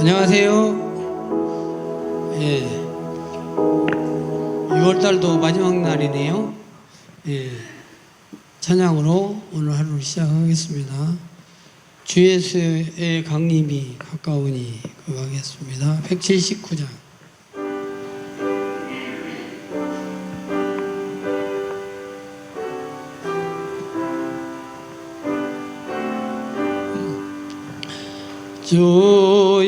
안녕하세요. 예, 6월달도 마지막 날이네요. 예, 찬양으로 오늘 하루를 시작하겠습니다. 주 예수의 강림이 가까우니 하겠습니다. 179장. 주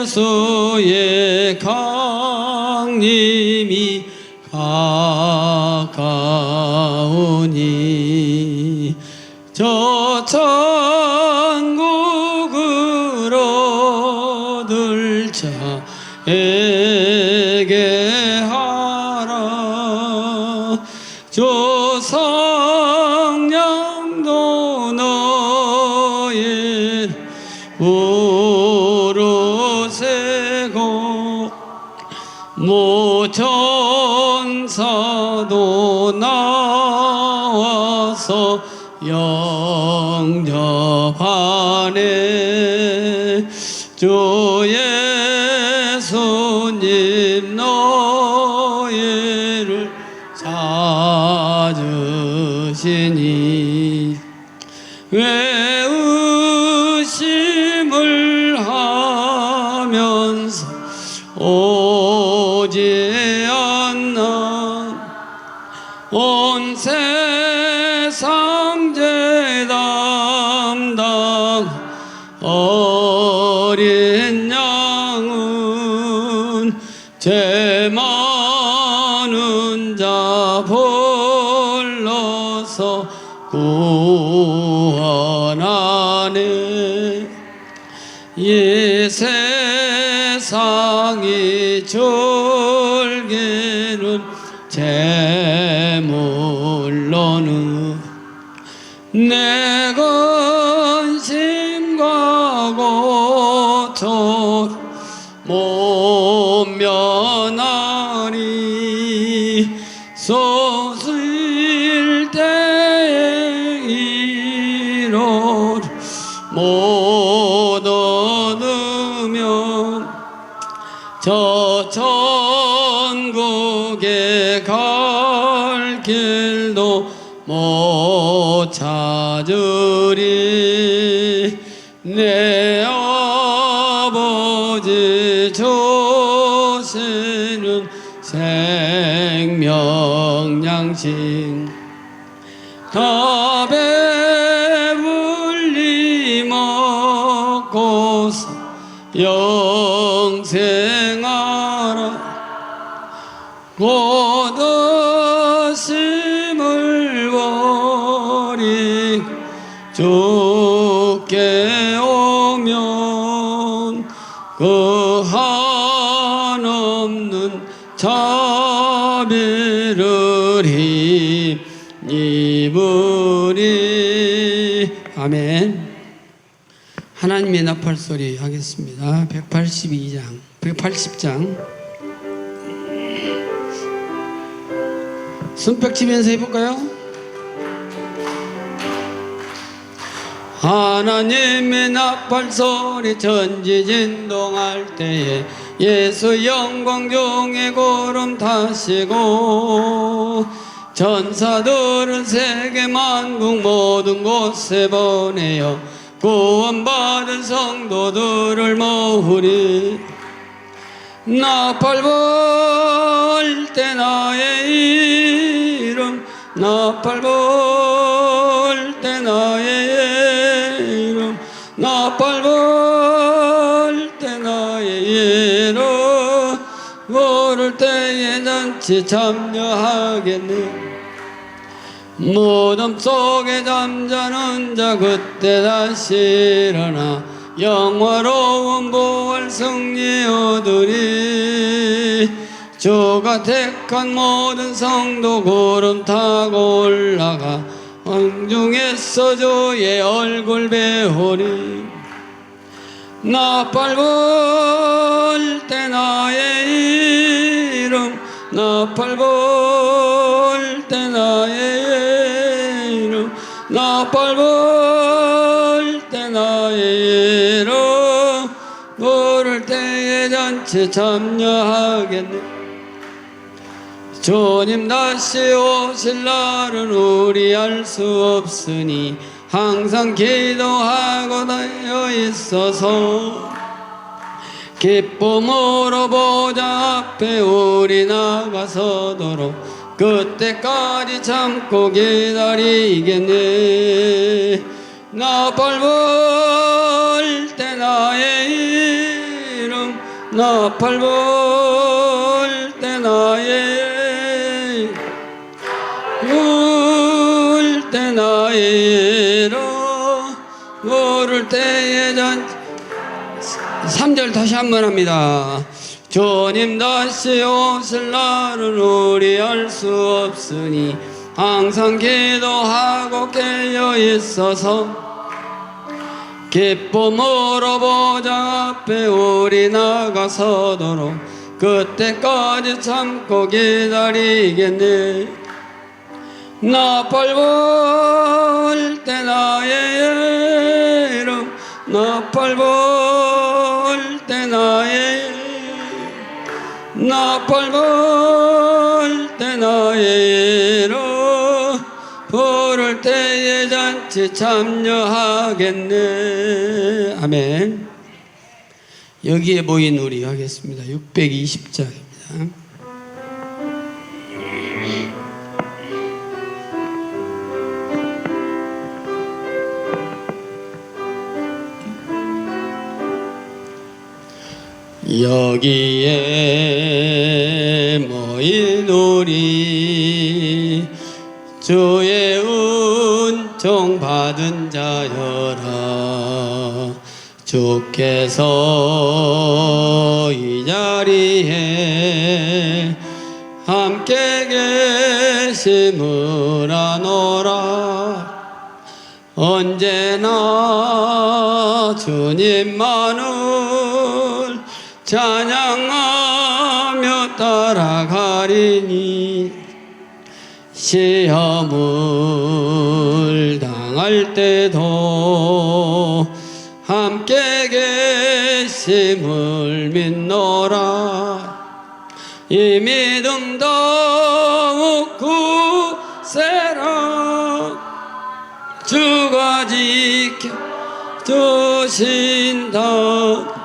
예수의 강림이 가까우니 저 천국으로 들 자에게 하라. 주 성령도 너의 부르세고 모천사도 나와서 영접하네. 주 예수님 너희를 찾으시니 왜 의심을 하면서 오지 않나. 온 세상 죄 담당 어린 양은 죄 많은 자 불러서 구원하네. 이 세상이 즐기는 재물로는 내 근심과 고통 못 면하리. 소수일 때에 이를 못 얻으면 저 천국에 갈 길도 못 찾으리. 내 아버지 주시는 생명 양식 다 배불리 먹고서 영생하라. 고도심을 버리 주께 오면 그 한없는 자비를 힘입으리. 아멘. 하나님의 나팔소리 하겠습니다. 180장 손뼉 치면서 해볼까요? 하나님의 나팔소리 천지진동할 때에 예수 영광 중에 구름 타시고 천사들은 세계 만국 모든 곳에 보내어 구원받은 성도들을 모으리. 나팔 불 때 나의 이름 나팔 불 때 나의 이름 나팔 불 때 나의 이름 부를 때에 잔치 참여하겠네. 무덤 속에 잠자는 자 그때 다시 일어나 영화로운 부활 승리 얻으리. 주가 택한 모든 성도 구름 타고 올라가 황중에서 주의 얼굴 배우리. 나팔 불 때 나의 이름 나팔 불 때 나의 이름 나팔 불 때 나의 이름 잔치 참여하겠네. 주님 다시 오실 날은 우리 알 수 없으니 항상 기도하고 다녀 있어서 기쁨으로 보좌 앞에 우리 나가서도록 그때까지 참고 기다리겠네. 나 밟을 때 나의 이름, 나 밟을 때 나의 울 때 나의 이름, 모를 때에 잔 3절 다시 한번 합니다. 주님 다시 오실 날은 우리 알 수 없으니 항상 기도하고 깨어 있어서 기쁨으로 보좌 앞에 우리 나가서도록 그때까지 참고 기다리겠네. 나 밟을 때 나의 이름, 나 밟을 때 나의 나 밟을 때 나의 이름 부를 때에 잔치 참여하겠네. 아멘. 여기에 모인 우리 하겠습니다. 620장입니다. 여기에 모인 우리 주의 은총 받은 자여라. 주께서 이 자리에 함께 계심을 아노라. 언제나 주님만을 찬양하며 따라가리니 시험을 당할 때도 함께 계심을 믿노라. 이 믿음 더욱 굳세라. 주가 지켜주신다.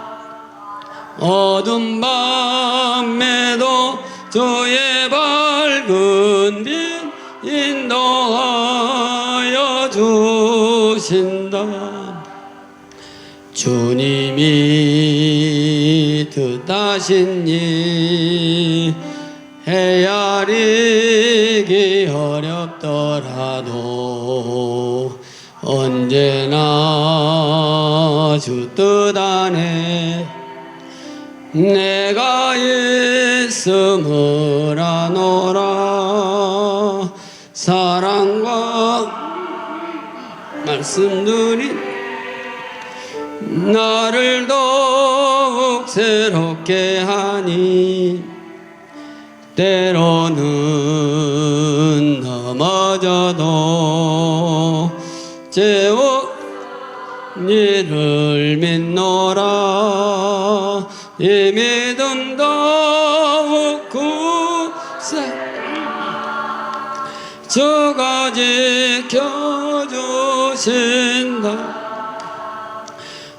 어둠 밤에도 주의 밝은 빛 인도하여 주신다. 주님이 뜻하신 일 헤아리기 어렵더라도 언제나 주 뜻 안에 내가 있음을 아노라. 사랑과 말씀들이 나를 더욱 새롭게 하니 때로는 넘어져도 죄와 이를 믿노라. 이 믿음 더욱 굳세 주가 지켜주신다.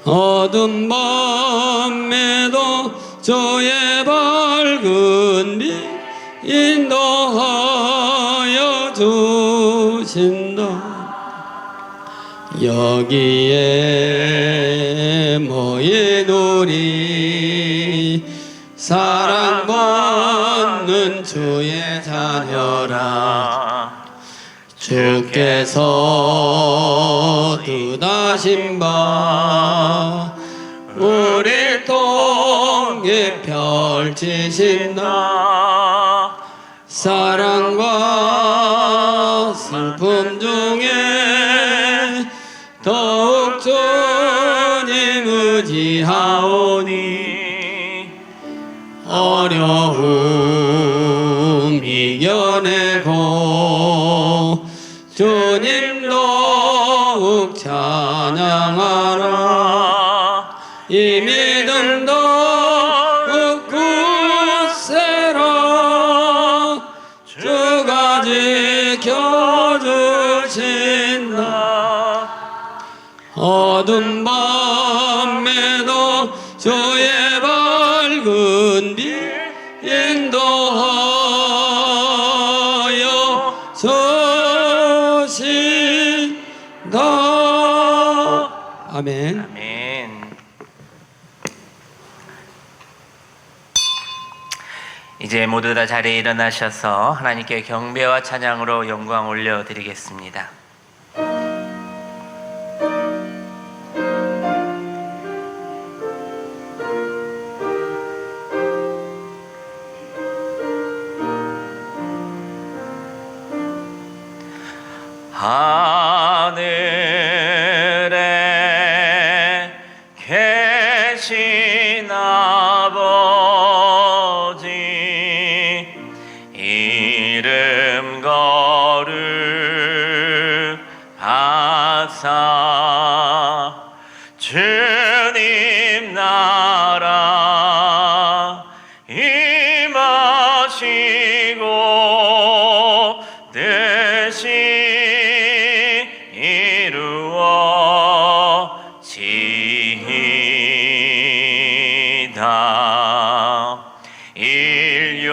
어둠 밤에도 주의 밝은 빛 인도하여 주신다. 여기에 모인 우리 사랑받는 주의 자녀라. 주께서 뜻하신 바 우리 통해 펼치신다. 사랑과 슬픔 중에 더욱 주님 의지하오니 어려움 이겨내고 주님 더욱 찬양하라. 이 믿음 더욱 주신다. 어둠 밤에도 주의 밝은 빛 인도하여 주신다. 아멘. 아멘. 이제 모두 다 자리에 일어나셔서 하나님께 경배와 찬양으로 영광 올려드리겠습니다. 하늘에 계신 아버지, 이름 거룩하사 주님 나라 임하시고 뜻이 이루어지이다. 일용할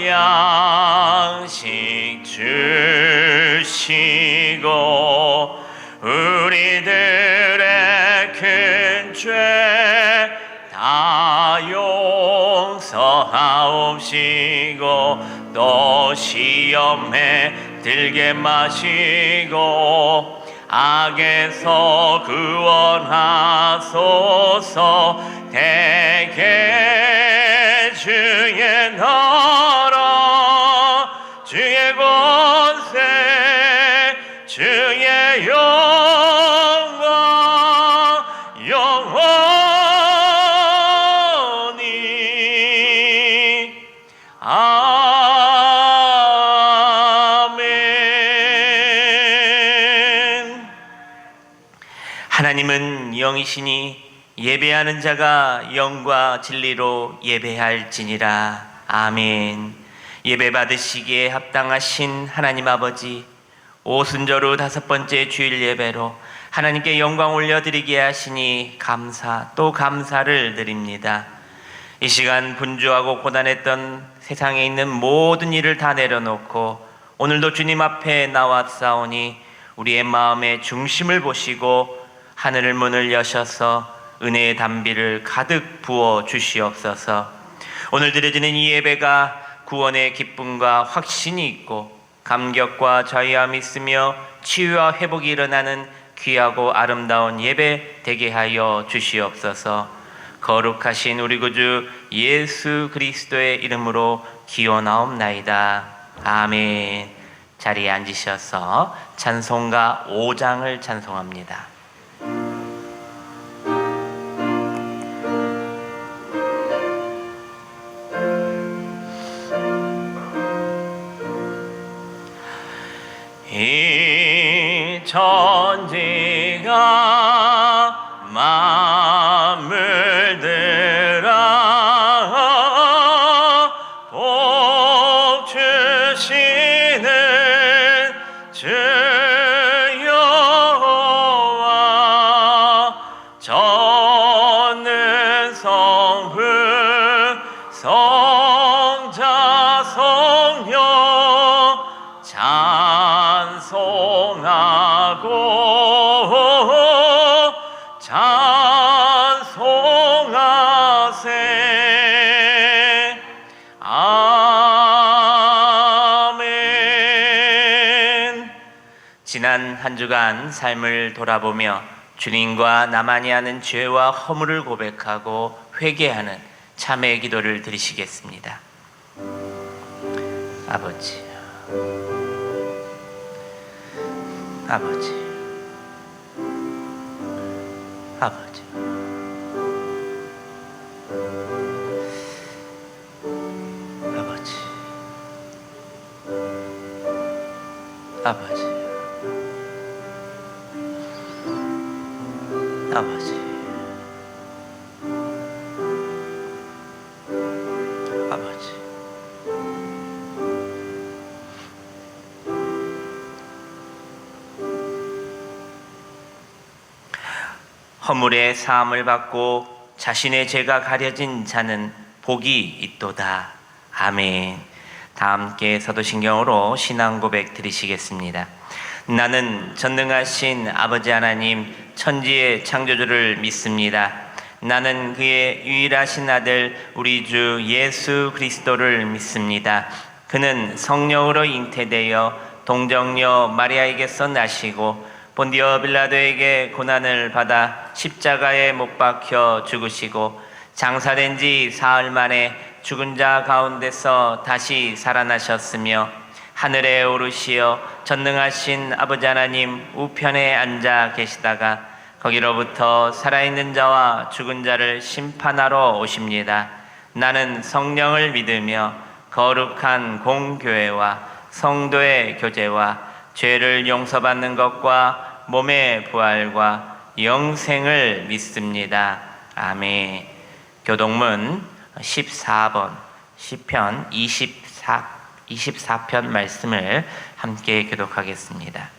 양식 주시고 우리들의 큰 죄 다 용서하옵시고 또 시험에 들게 마시고 악에서 구원하소서. 대개 주의 나라 주의 권세 주의 영광 영원히 아멘. 하나님은 영이시니 예배하는 자가 영과 진리로 예배할지니라. 아멘. 예배 받으시기에 합당하신 하나님 아버지, 오순절 후 5번째 주일 예배로 하나님께 영광 올려드리게 하시니 감사 또 감사를 드립니다. 이 시간 분주하고 고단했던 세상에 있는 모든 일을 다 내려놓고 오늘도 주님 앞에 나왔사오니 우리의 마음의 중심을 보시고 하늘을 문을 여셔서 은혜의 담비를 가득 부어 주시옵소서. 오늘 드려지는 이 예배가 구원의 기쁨과 확신이 있고 감격과 자유함이 있으며 치유와 회복이 일어나는 귀하고 아름다운 예배 되게 하여 주시옵소서. 거룩하신 우리 구주 예수 그리스도의 이름으로 기원하옵나이다. 아멘. 자리에 앉으셔서 찬송가 5장을 찬송합니다. 이 천지가 만물들아 복 주시는 주 여호와 전능 성부 성자 성령 찬송하고 찬송하세. 아멘. 지난 한 주간 삶을 돌아보며 주님과 나만이 하는 죄와 허물을 고백하고 회개하는 참회의 기도를 드리시겠습니다. 아버지, 아버지, 아버지, 아버지, 아버지, 아버지, 아버지, 허물의 사함을 받고 자신의 죄가 가려진 자는 복이 있도다. 아멘. 다 함께 사도신경으로 신앙 고백 드리시겠습니다. 나는 전능하신 아버지 하나님 천지의 창조주를 믿습니다. 나는 그의 유일하신 아들 우리 주 예수 그리스도를 믿습니다. 그는 성령으로 잉태되어 동정녀 마리아에게서 나시고 본디오 빌라도에게 고난을 받아 십자가에 못 박혀 죽으시고 장사된 지 사흘 만에 죽은 자 가운데서 다시 살아나셨으며 하늘에 오르시어 전능하신 아버지 하나님 우편에 앉아 계시다가 거기로부터 살아있는 자와 죽은 자를 심판하러 오십니다. 나는 성령을 믿으며 거룩한 공교회와 성도의 교제와 죄를 용서받는 것과 몸의 부활과 영생을 믿습니다. 아멘. 교동문 14번 시편 24편 말씀을 함께 교독하겠습니다.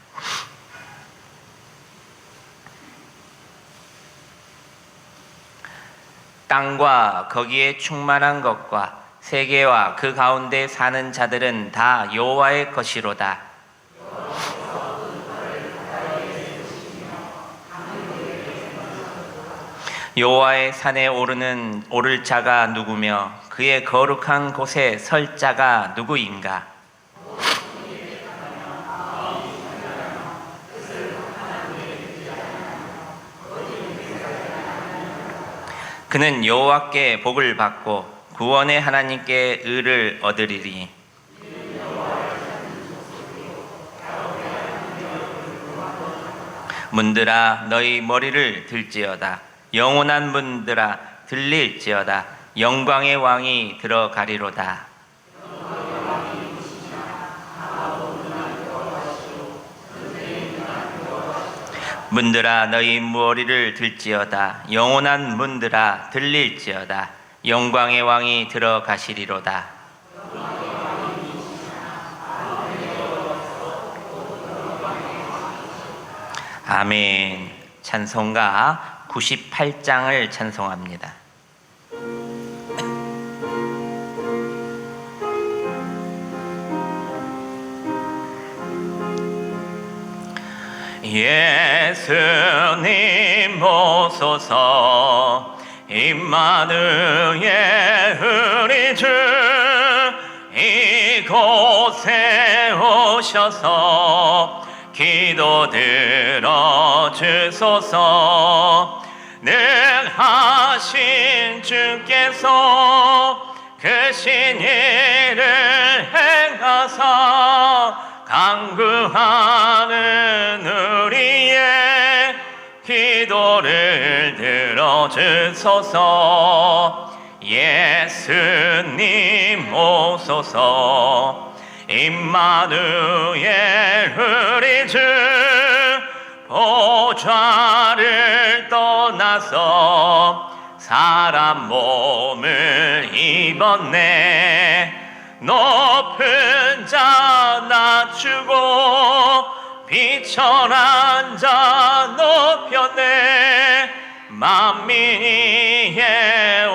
땅과 거기에 충만한 것과 세계와 그 가운데 사는 자들은 다 여호와의 것이로다. 여호와의 산에 오를 자가 누구며 그의 거룩한 곳에 설 자가 누구인가? 그는 여호와께 복을 받고 구원의 하나님께 의를 얻으리니 문들아 너희 머리를 들지어다. 영원한 문들아 들릴지어다. 영광의 왕이 들어가리로다. 문들아 너희 머리를 들지어다. 영원한 문들아 들릴지어다. 영광의 왕이 들어가시리로다. 아멘. 찬송가 98장을 찬송합니다. 예수님 오소서 임마누엘 우리 주 이곳에 오셔서 기도 들어주소서. 능하신 주께서 그 신일을 행하사 간구하는 우리의 기도를 들어주소서. 예수님 오소서. 임마누엘 우리 주 보좌를 떠나서 사람 몸을 입었네. 높은 자 낮추고 비천한 자 높였네. 만민이에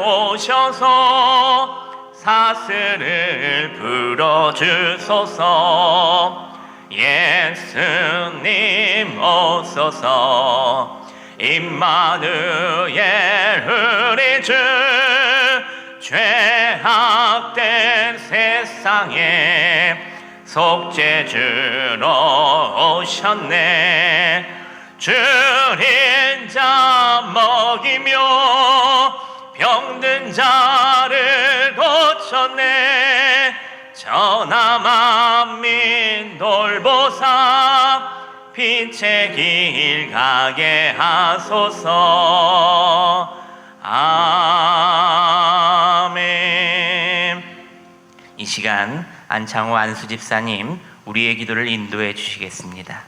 오셔서 사슬을 풀어주소서. 예수님 오소서. 임마누엘 우리 주 죄악된 세상에 속죄주러 오셨네. 줄인 자 먹이며 병든 자를 고쳤네. 천하만민 돌보사 빛의 길 가게 하소서. 아멘. 이 시간 안창호 안수집사님 우리의 기도를 인도해 주시겠습니다.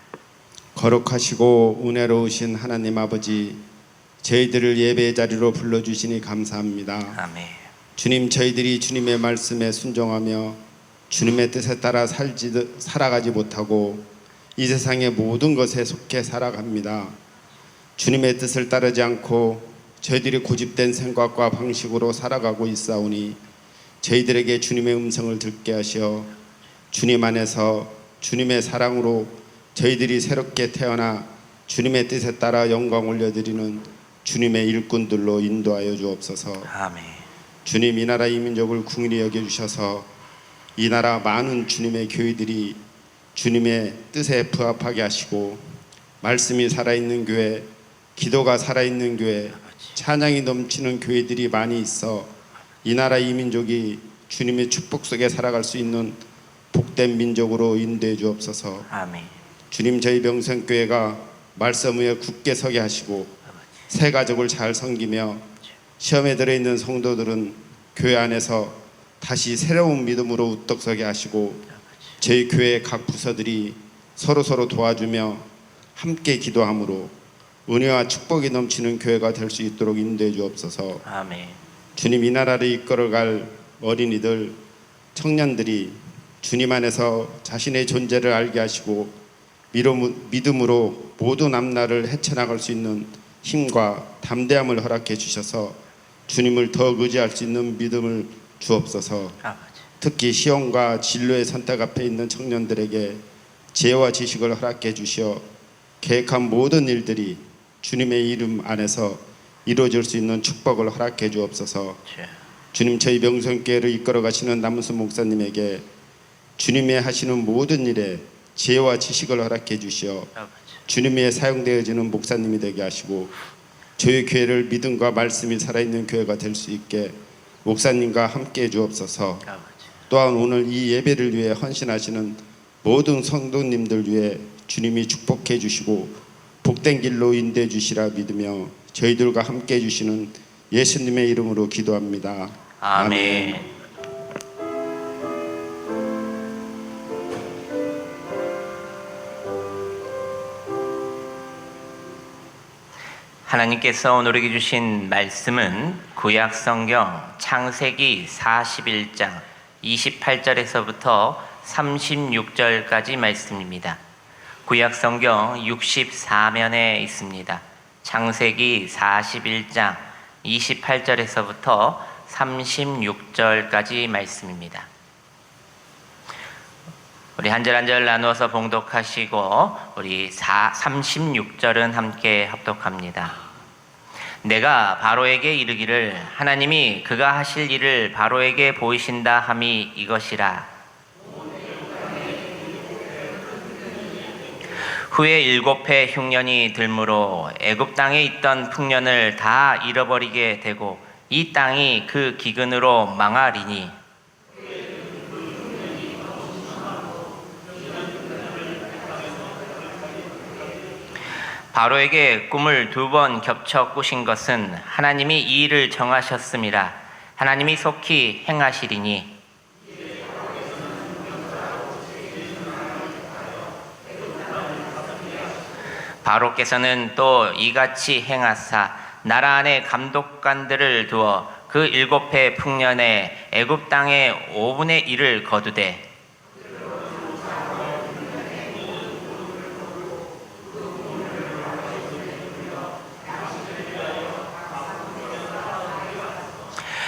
거룩하시고 은혜로우신 하나님 아버지, 저희들을 예배의 자리로 불러주시니 감사합니다. 아멘. 주님, 저희들이 주님의 말씀에 순종하며 주님의 뜻에 따라 살아가지 못하고 이 세상의 모든 것에 속해 살아갑니다. 주님의 뜻을 따르지 않고 저희들이 고집된 생각과 방식으로 살아가고 있사오니 저희들에게 주님의 음성을 듣게 하시어 주님 안에서 주님의 사랑으로 저희들이 새롭게 태어나 주님의 뜻에 따라 영광 올려드리는 주님의 일꾼들로 인도하여 주옵소서. 아멘. 주님, 이 나라 이 민족을 긍휼히 여겨주셔서 이 나라 많은 주님의 교회들이 주님의 뜻에 부합하게 하시고 말씀이 살아있는 교회, 기도가 살아있는 교회, 찬양이 넘치는 교회들이 많이 있어 이 나라 이 민족이 주님의 축복 속에 살아갈 수 있는 복된 민족으로 인도해 주옵소서. 아멘. 주님, 저희 명성교회가 말씀 위에 굳게 서게 하시고 새 가족을 잘 섬기며 시험에 들어있는 성도들은 교회 안에서 다시 새로운 믿음으로 우떡 서게 하시고 저희 교회 각 부서들이 서로 도와주며 함께 기도함으로 은혜와 축복이 넘치는 교회가 될 수 있도록 인도해 주옵소서. 아멘. 주님, 이 나라를 이끌어갈 어린이들, 청년들이 주님 안에서 자신의 존재를 알게 하시고 믿음으로 모든 앞날을 헤쳐나갈 수 있는 힘과 담대함을 허락해 주셔서 주님을 더 의지할 수 있는 믿음을 주옵소서. 아버지. 특히 시험과 진로의 선택 앞에 있는 청년들에게 지혜와 지식을 허락해 주시어 계획한 모든 일들이 주님의 이름 안에서 이루어질 수 있는 축복을 허락해 주옵소서. 주님, 저희 명성교회를 이끌어 가시는 남은수 목사님에게 주님의 하시는 모든 일에 지혜와 지식을 허락해 주시어 주님의 사용되어지는 목사님이 되게 하시고 저희 교회를 믿음과 말씀이 살아있는 교회가 될 수 있게 목사님과 함께 해 주옵소서. 또한 오늘 이 예배를 위해 헌신하시는 모든 성도님들 위해 주님이 축복해 주시고 복된 길로 인도해 주시라 믿으며 저희들과 함께 해 주시는 예수님의 이름으로 기도합니다. 아멘. 하나님께서 오늘에게 주신 말씀은 구약성경 창세기 41장 28절에서부터 36절까지 말씀입니다. 구약성경 64면에 있습니다. 창세기 41장 28절에서부터 36절까지 말씀입니다. 우리 한 절 한 절 나누어서 봉독하시고 우리 36절은 함께 합독합니다. 내가 바로에게 이르기를 하나님이 그가 하실 일을 바로에게 보이신다 함이 이것이라. 후에 7해 흉년이 들므로 애굽 땅에 있던 풍년을 다 잃어버리게 되고 이 땅이 그 기근으로 망하리니 바로에게 꿈을 2번 겹쳐 꾸신 것은 하나님이 이 일을 정하셨음이라. 하나님이 속히 행하시리니 바로께서는 또 이같이 행하사 나라 안에 감독관들을 두어 그 7해 풍년에 애굽 땅의 5분의 1을 거두되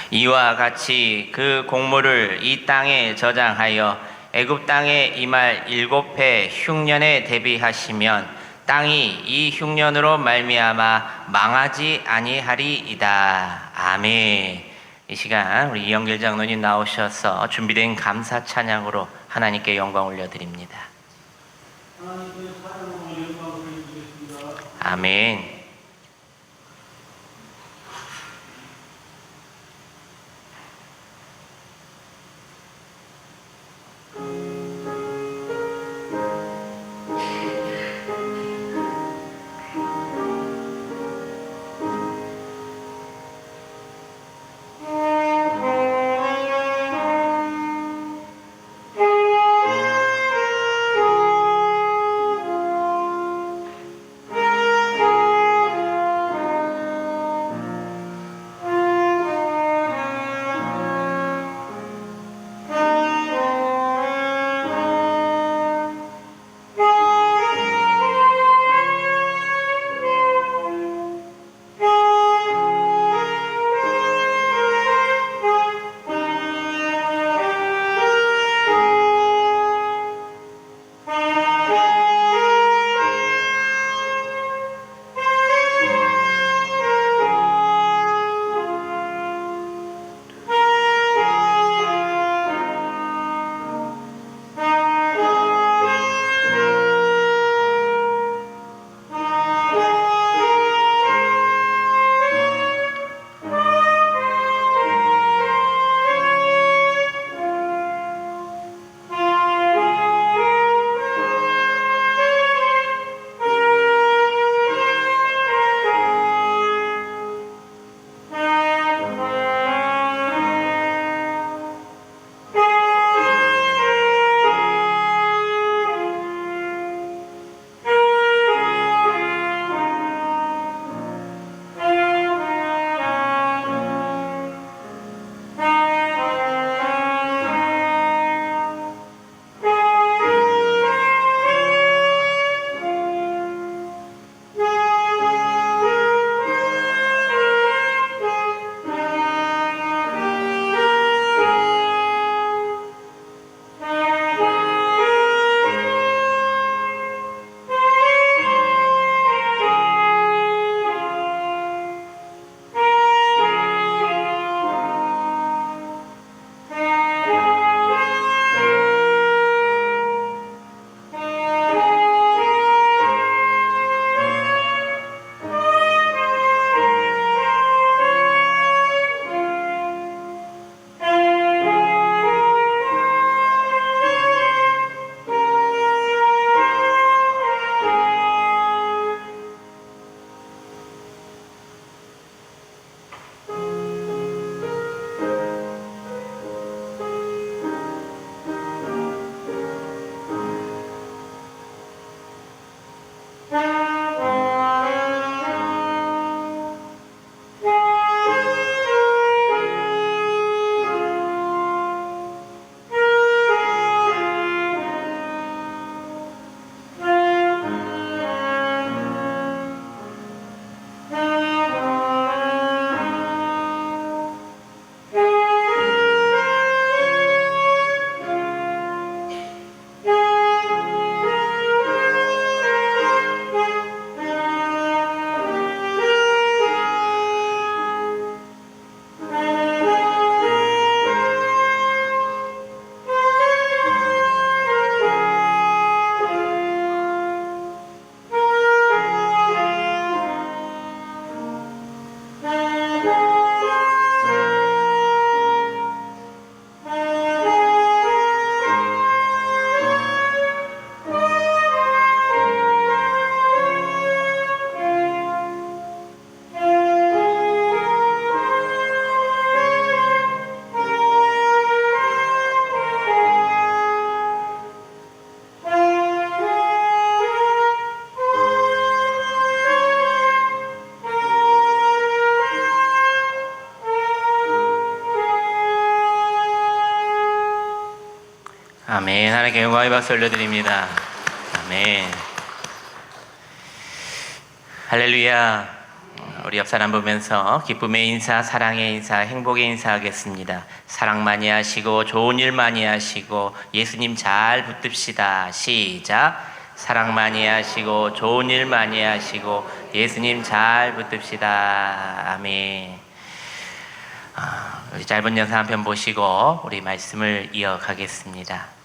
이와 같이 그 공물을 이 땅에 저장하여 애굽 땅에 임할 7해 흉년에 대비하시면 땅이 이 흉년으로 말미암아 망하지 아니하리이다. 아멘. 이 시간 우리 이영길 장로님 나오셔서 준비된 감사 찬양으로 하나님께 영광 올려드립니다. 아멘. 하나님께 영광의 박수 올려드립니다. 아멘. 할렐루야. 우리 옆 사람 보면서 기쁨의 인사, 사랑의 인사, 행복의 인사 하겠습니다. 사랑 많이 하시고 좋은 일 많이 하시고 예수님 잘 붙듭시다. 시작. 사랑 많이 하시고 좋은 일 많이 하시고 예수님 잘 붙듭시다. 아멘. 우리 짧은 영상 한 편 보시고 우리 말씀을 이어가겠습니다.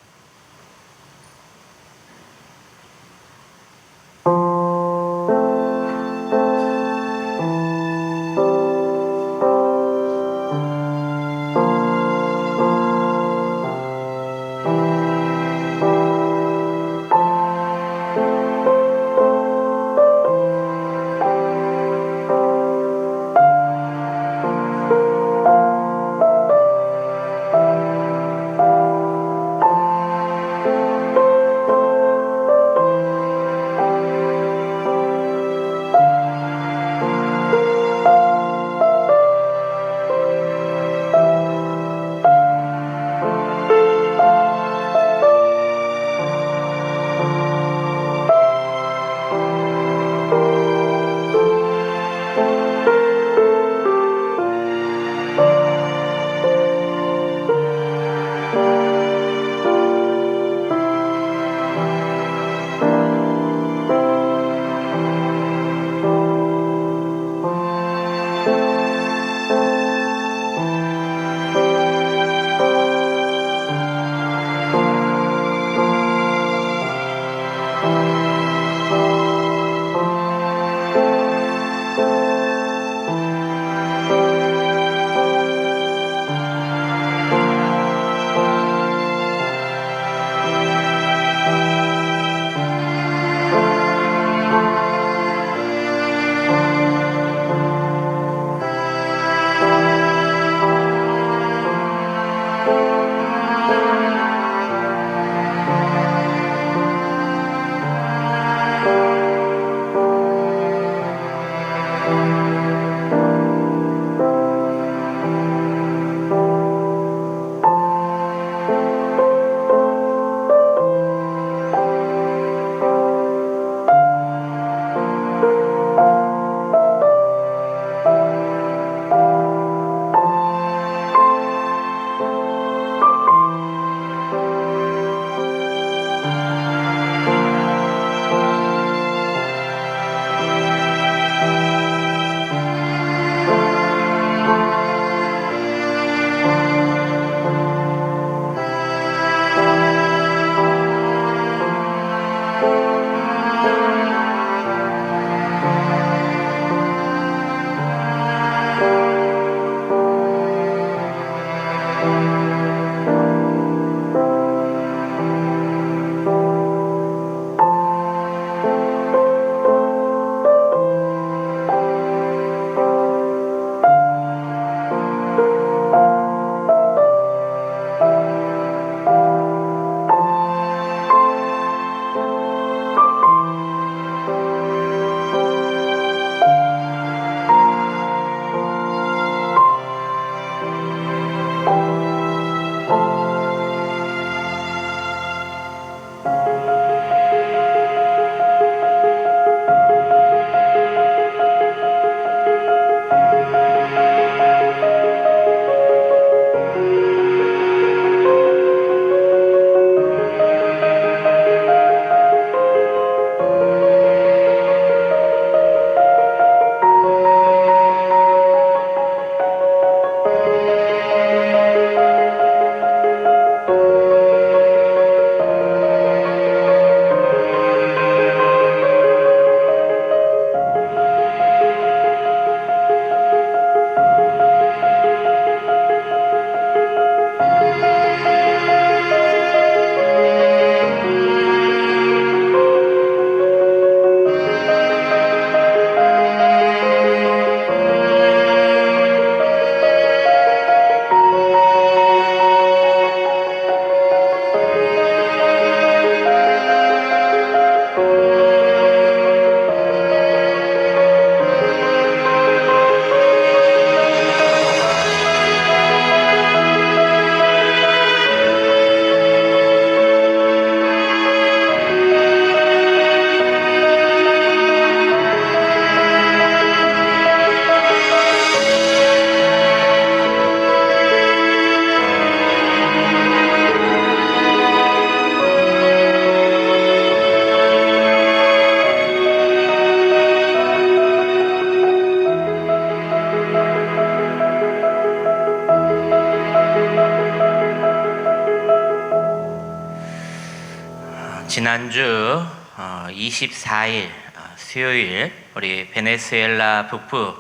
지난주 24일 수요일 우리 베네수엘라 북부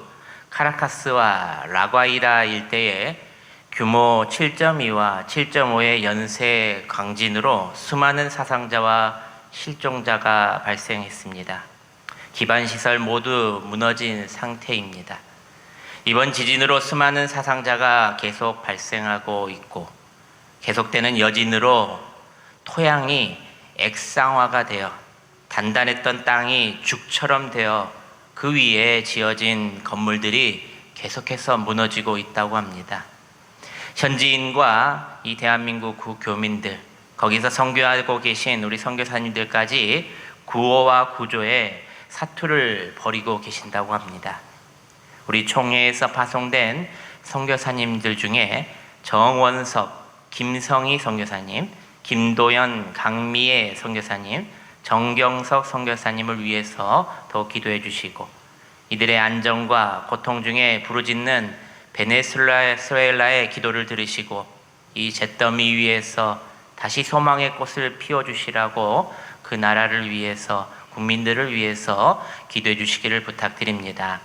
카라카스와 라과이라 일대에 규모 7.2와 7.5의 연쇄 강진으로 수많은 사상자와 실종자가 발생했습니다. 기반시설 모두 무너진 상태입니다. 이번 지진으로 수많은 사상자가 계속 발생하고 있고 계속되는 여진으로 토양이 액상화가 되어 단단했던 땅이 죽처럼 되어 그 위에 지어진 건물들이 계속해서 무너지고 있다고 합니다. 현지인과 이 대한민국 교민들, 거기서 선교하고 계신 우리 선교사님들까지 구호와 구조에 사투를 벌이고 계신다고 합니다. 우리 총회에서 파송된 선교사님들 중에 정원섭, 김성희 선교사님, 김도연, 강미애 선교사님, 정경석 선교사님을 위해서 더욱 기도해 주시고 이들의 안전과 고통 중에 부르짖는 베네수엘라의 기도를 들으시고 이 잿더미 위에서 다시 소망의 꽃을 피워주시라고 그 나라를 위해서 국민들을 위해서 기도해 주시기를 부탁드립니다.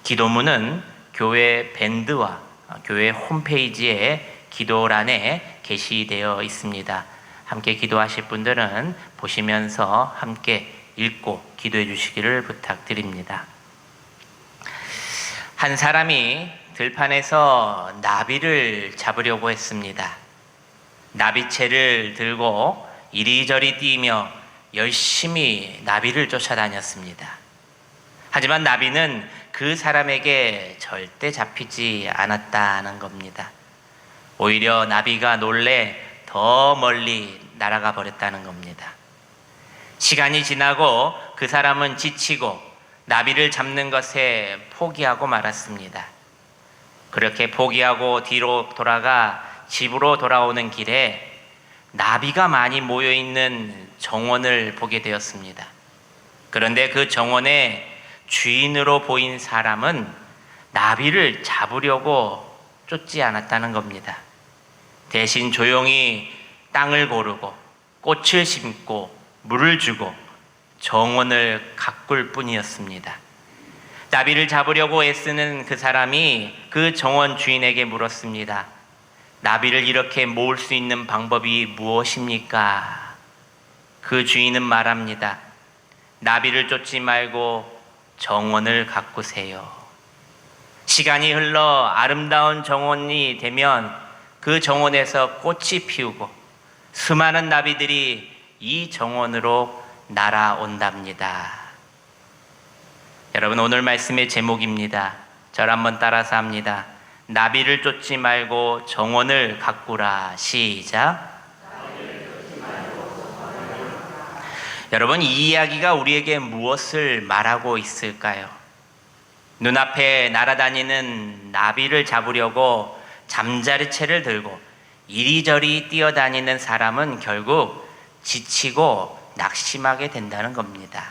기도문은 교회 밴드와 교회 홈페이지에 기도란에 게시되어 있습니다. 함께 기도하실 분들은 보시면서 함께 읽고 기도해 주시기를 부탁드립니다. 한 사람이 들판에서 나비를 잡으려고 했습니다. 나비채를 들고 이리저리 뛰며 열심히 나비를 쫓아다녔습니다. 하지만 나비는 그 사람에게 절대 잡히지 않았다는 겁니다. 오히려 나비가 놀래 더 멀리 날아가 버렸다는 겁니다. 시간이 지나고 그 사람은 지치고 나비를 잡는 것에 포기하고 말았습니다. 그렇게 포기하고 뒤로 돌아가 집으로 돌아오는 길에 나비가 많이 모여있는 정원을 보게 되었습니다. 그런데 그 정원의 주인으로 보인 사람은 나비를 잡으려고 쫓지 않았다는 겁니다. 대신 조용히 땅을 고르고 꽃을 심고 물을 주고 정원을 가꿀 뿐이었습니다. 나비를 잡으려고 애쓰는 그 사람이 그 정원 주인에게 물었습니다. 나비를 이렇게 모을 수 있는 방법이 무엇입니까? 그 주인은 말합니다. 나비를 쫓지 말고 정원을 가꾸세요. 시간이 흘러 아름다운 정원이 되면 그 정원에서 꽃이 피우고 수많은 나비들이 이 정원으로 날아온답니다. 여러분, 오늘 말씀의 제목입니다. 저를 한번 따라서 합니다. 나비를 쫓지 말고 정원을 가꾸라. 시작. 여러분, 이 이야기가 우리에게 무엇을 말하고 있을까요? 눈앞에 날아다니는 나비를 잡으려고 잠자리채를 들고 이리저리 뛰어다니는 사람은 결국 지치고 낙심하게 된다는 겁니다.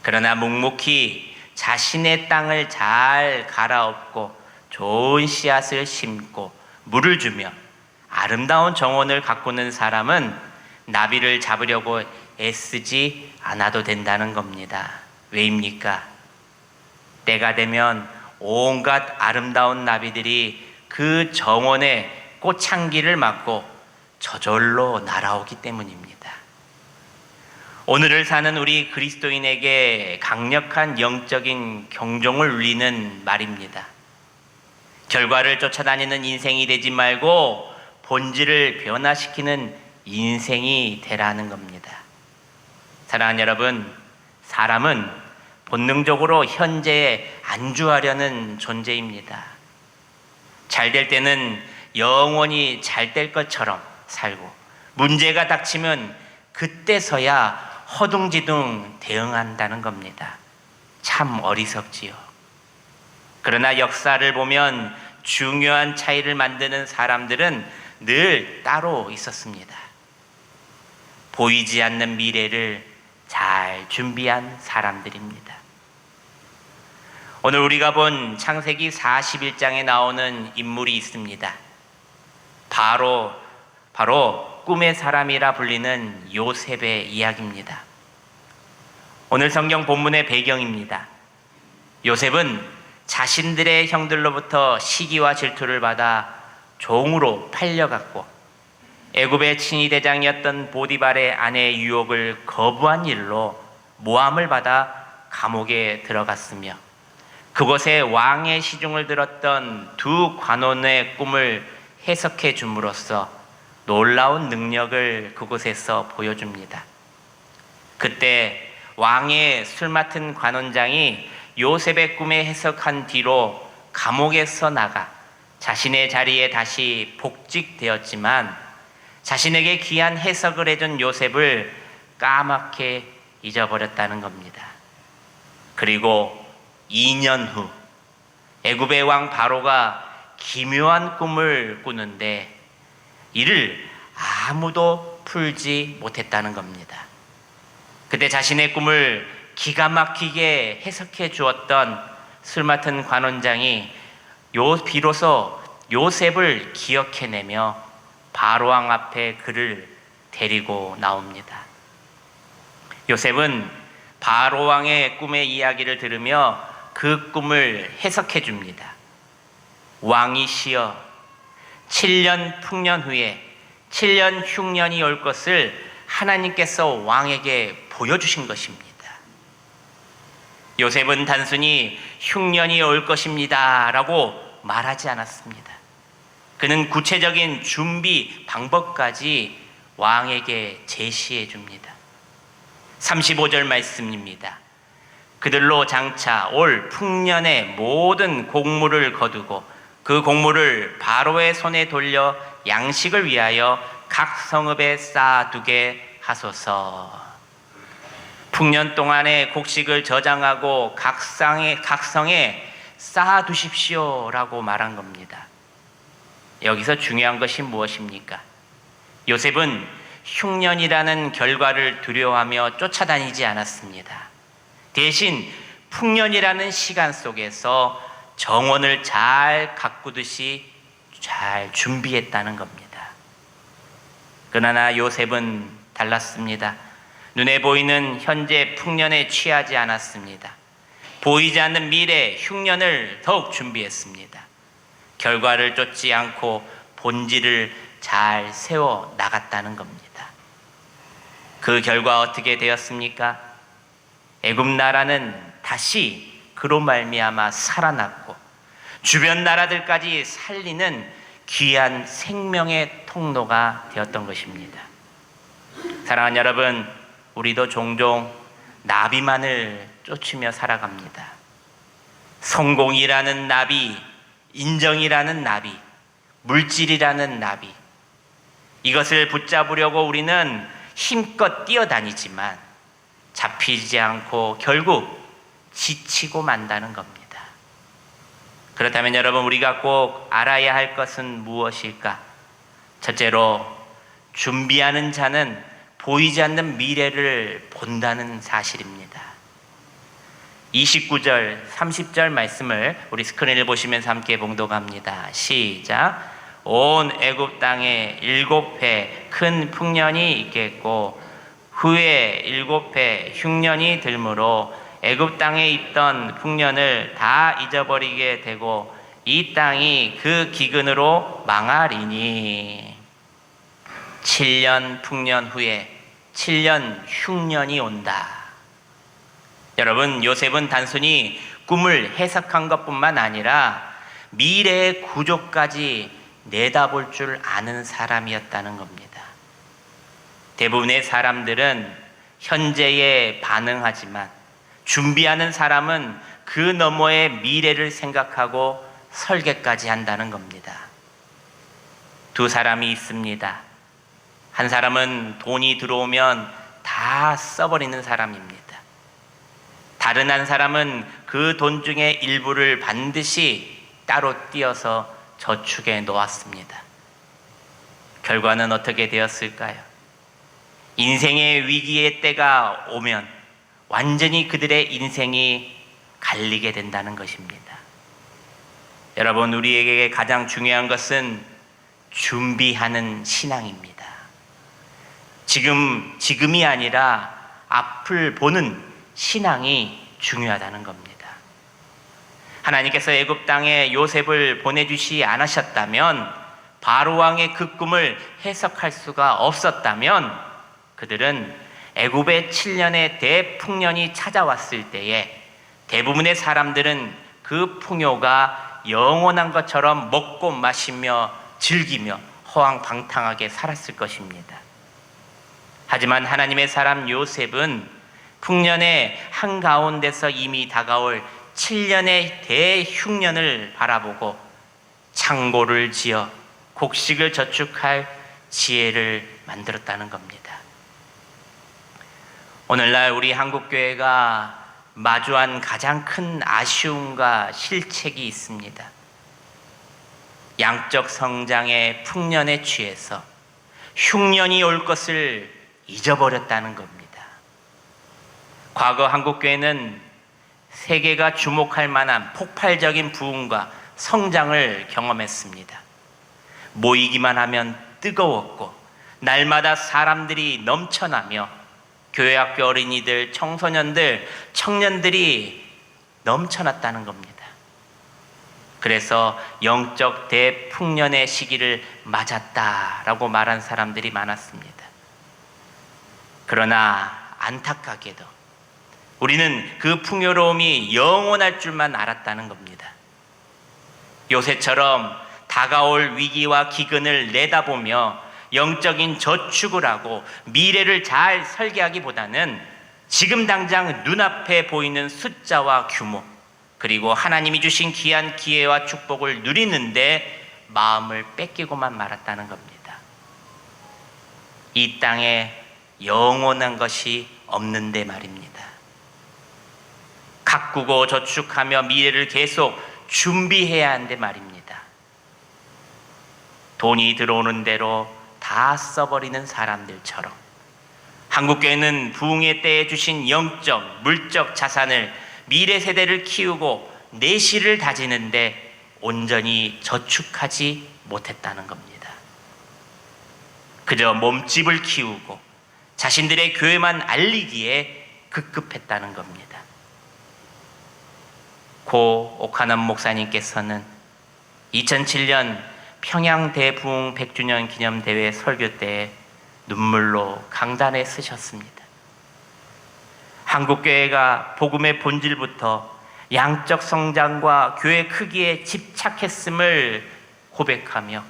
그러나 묵묵히 자신의 땅을 잘 갈아엎고 좋은 씨앗을 심고 물을 주며 아름다운 정원을 가꾸는 사람은 나비를 잡으려고 애쓰지 않아도 된다는 겁니다. 왜입니까? 때가 되면 온갖 아름다운 나비들이 그 정원의 꽃향기를 맡고 저절로 날아오기 때문입니다. 오늘을 사는 우리 그리스도인에게 강력한 영적인 경종을 울리는 말입니다. 결과를 쫓아다니는 인생이 되지 말고 본질을 변화시키는 인생이 되라는 겁니다. 사랑하는 여러분, 사람은 본능적으로 현재에 안주하려는 존재입니다. 잘 될 때는 영원히 잘 될 것처럼 살고 문제가 닥치면 그때서야 허둥지둥 대응한다는 겁니다. 참 어리석지요. 그러나 역사를 보면 중요한 차이를 만드는 사람들은 늘 따로 있었습니다. 보이지 않는 미래를 잘 준비한 사람들입니다. 오늘 우리가 본 창세기 41장에 나오는 인물이 있습니다. 바로 꿈의 사람이라 불리는 요셉의 이야기입니다. 오늘 성경 본문의 배경입니다. 요셉은 자신들의 형들로부터 시기와 질투를 받아 종으로 팔려갔고 애굽의 친위대장이었던 보디발의 아내의 유혹을 거부한 일로 모함을 받아 감옥에 들어갔으며 그곳에 왕의 시중을 들었던 두 관원의 꿈을 해석해 줌으로써 놀라운 능력을 그곳에서 보여줍니다. 그때 왕의 술 맡은 관원장이 요셉의 꿈에 해석한 뒤로 감옥에서 나가 자신의 자리에 다시 복직되었지만 자신에게 귀한 해석을 해준 요셉을 까맣게 잊어버렸다는 겁니다. 그리고 2년 후 애굽의 왕 바로가 기묘한 꿈을 꾸는데 이를 아무도 풀지 못했다는 겁니다. 그때 자신의 꿈을 기가 막히게 해석해 주었던 술 맡은 관원장이 비로소 요셉을 기억해내며 바로왕 앞에 그를 데리고 나옵니다. 요셉은 바로왕의 꿈의 이야기를 들으며 그 꿈을 해석해 줍니다. 왕이시여 7년 풍년 후에 7년 흉년이 올 것을 하나님께서 왕에게 보여주신 것입니다. 요셉은 단순히 흉년이 올 것입니다 라고 말하지 않았습니다. 그는 구체적인 준비 방법까지 왕에게 제시해 줍니다. 35절 말씀입니다. 그들로 장차 올 풍년의 모든 곡물을 거두고 그 곡물을 바로의 손에 돌려 양식을 위하여 각 성읍에 쌓아두게 하소서. 풍년 동안의 곡식을 저장하고 각 성에 쌓아두십시오라고 말한 겁니다. 여기서 중요한 것이 무엇입니까? 요셉은 흉년이라는 결과를 두려워하며 쫓아다니지 않았습니다. 대신 풍년이라는 시간 속에서 정원을 잘 가꾸듯이 잘 준비했다는 겁니다. 그러나 요셉은 달랐습니다. 눈에 보이는 현재 풍년에 취하지 않았습니다. 보이지 않는 미래 흉년을 더욱 준비했습니다. 결과를 쫓지 않고 본질을 잘 세워 나갔다는 겁니다. 그 결과 어떻게 되었습니까? 애굽 나라는 다시 그로 말미암아 살아났고 주변 나라들까지 살리는 귀한 생명의 통로가 되었던 것입니다. 사랑하는 여러분, 우리도 종종 나비만을 쫓으며 살아갑니다. 성공이라는 나비, 인정이라는 나비, 물질이라는 나비, 이것을 붙잡으려고 우리는 힘껏 뛰어다니지만 잡히지 않고 결국 지치고 만다는 겁니다. 그렇다면 여러분, 우리가 꼭 알아야 할 것은 무엇일까? 첫째로, 준비하는 자는 보이지 않는 미래를 본다는 사실입니다. 29절, 30절 말씀을 우리 스크린을 보시면서 함께 봉독합니다. 시작. 온 애굽 땅에 7해 큰 풍년이 있겠고 후에 7해 흉년이 들므로 애굽 땅에 있던 풍년을 다 잊어버리게 되고 이 땅이 그 기근으로 망하리니 7년 풍년 후에 7년 흉년이 온다. 여러분, 요셉은 단순히 꿈을 해석한 것뿐만 아니라 미래의 구조까지 내다볼 줄 아는 사람이었다는 겁니다. 대부분의 사람들은 현재에 반응하지만 준비하는 사람은 그 너머의 미래를 생각하고 설계까지 한다는 겁니다. 두 사람이 있습니다. 한 사람은 돈이 들어오면 다 써버리는 사람입니다. 다른 한 사람은 그 돈 중에 일부를 반드시 따로 띄어서 저축해 놓았습니다. 결과는 어떻게 되었을까요? 인생의 위기의 때가 오면 완전히 그들의 인생이 갈리게 된다는 것입니다. 여러분, 우리에게 가장 중요한 것은 준비하는 신앙입니다. 지금이 아니라 앞을 보는 신앙이 중요하다는 겁니다. 하나님께서 애굽 땅에 요셉을 보내주시 않으셨다면, 바로 왕의 그 꿈을 해석할 수가 없었다면, 그들은 애굽의 7년의 대풍년이 찾아왔을 때에 대부분의 사람들은 그 풍요가 영원한 것처럼 먹고 마시며 즐기며 허황방탕하게 살았을 것입니다. 하지만 하나님의 사람 요셉은 풍년의 한가운데서 이미 다가올 7년의 대흉년을 바라보고 창고를 지어 곡식을 저축할 지혜를 만들었다는 겁니다. 오늘날 우리 한국교회가 마주한 가장 큰 아쉬움과 실책이 있습니다. 양적 성장의 풍년에 취해서 흉년이 올 것을 잊어버렸다는 겁니다. 과거 한국교회는 세계가 주목할 만한 폭발적인 부흥과 성장을 경험했습니다. 모이기만 하면 뜨거웠고 날마다 사람들이 넘쳐나며 교회학교 어린이들, 청소년들, 청년들이 넘쳐났다는 겁니다. 그래서 영적 대풍년의 시기를 맞았다라고 말한 사람들이 많았습니다. 그러나 안타깝게도 우리는 그 풍요로움이 영원할 줄만 알았다는 겁니다. 요새처럼 다가올 위기와 기근을 내다보며 영적인 저축을 하고 미래를 잘 설계하기보다는 지금 당장 눈앞에 보이는 숫자와 규모, 그리고 하나님이 주신 귀한 기회와 축복을 누리는데 마음을 뺏기고만 말았다는 겁니다. 이 땅에 영원한 것이 없는데 말입니다. 가꾸고 저축하며 미래를 계속 준비해야 하는데 말입니다. 돈이 들어오는 대로 다 써버리는 사람들처럼 한국교회는 부흥의 때에 주신 영적, 물적 자산을 미래 세대를 키우고 내실을 다지는데 온전히 저축하지 못했다는 겁니다. 그저 몸집을 키우고 자신들의 교회만 알리기에 급급했다는 겁니다. 고 오카남 목사님께서는 2007년 평양 대부흥 100주년 기념대회 설교 때 눈물로 강단에 쓰셨습니다. 한국교회가 복음의 본질부터 양적 성장과 교회 크기에 집착했음을 고백하며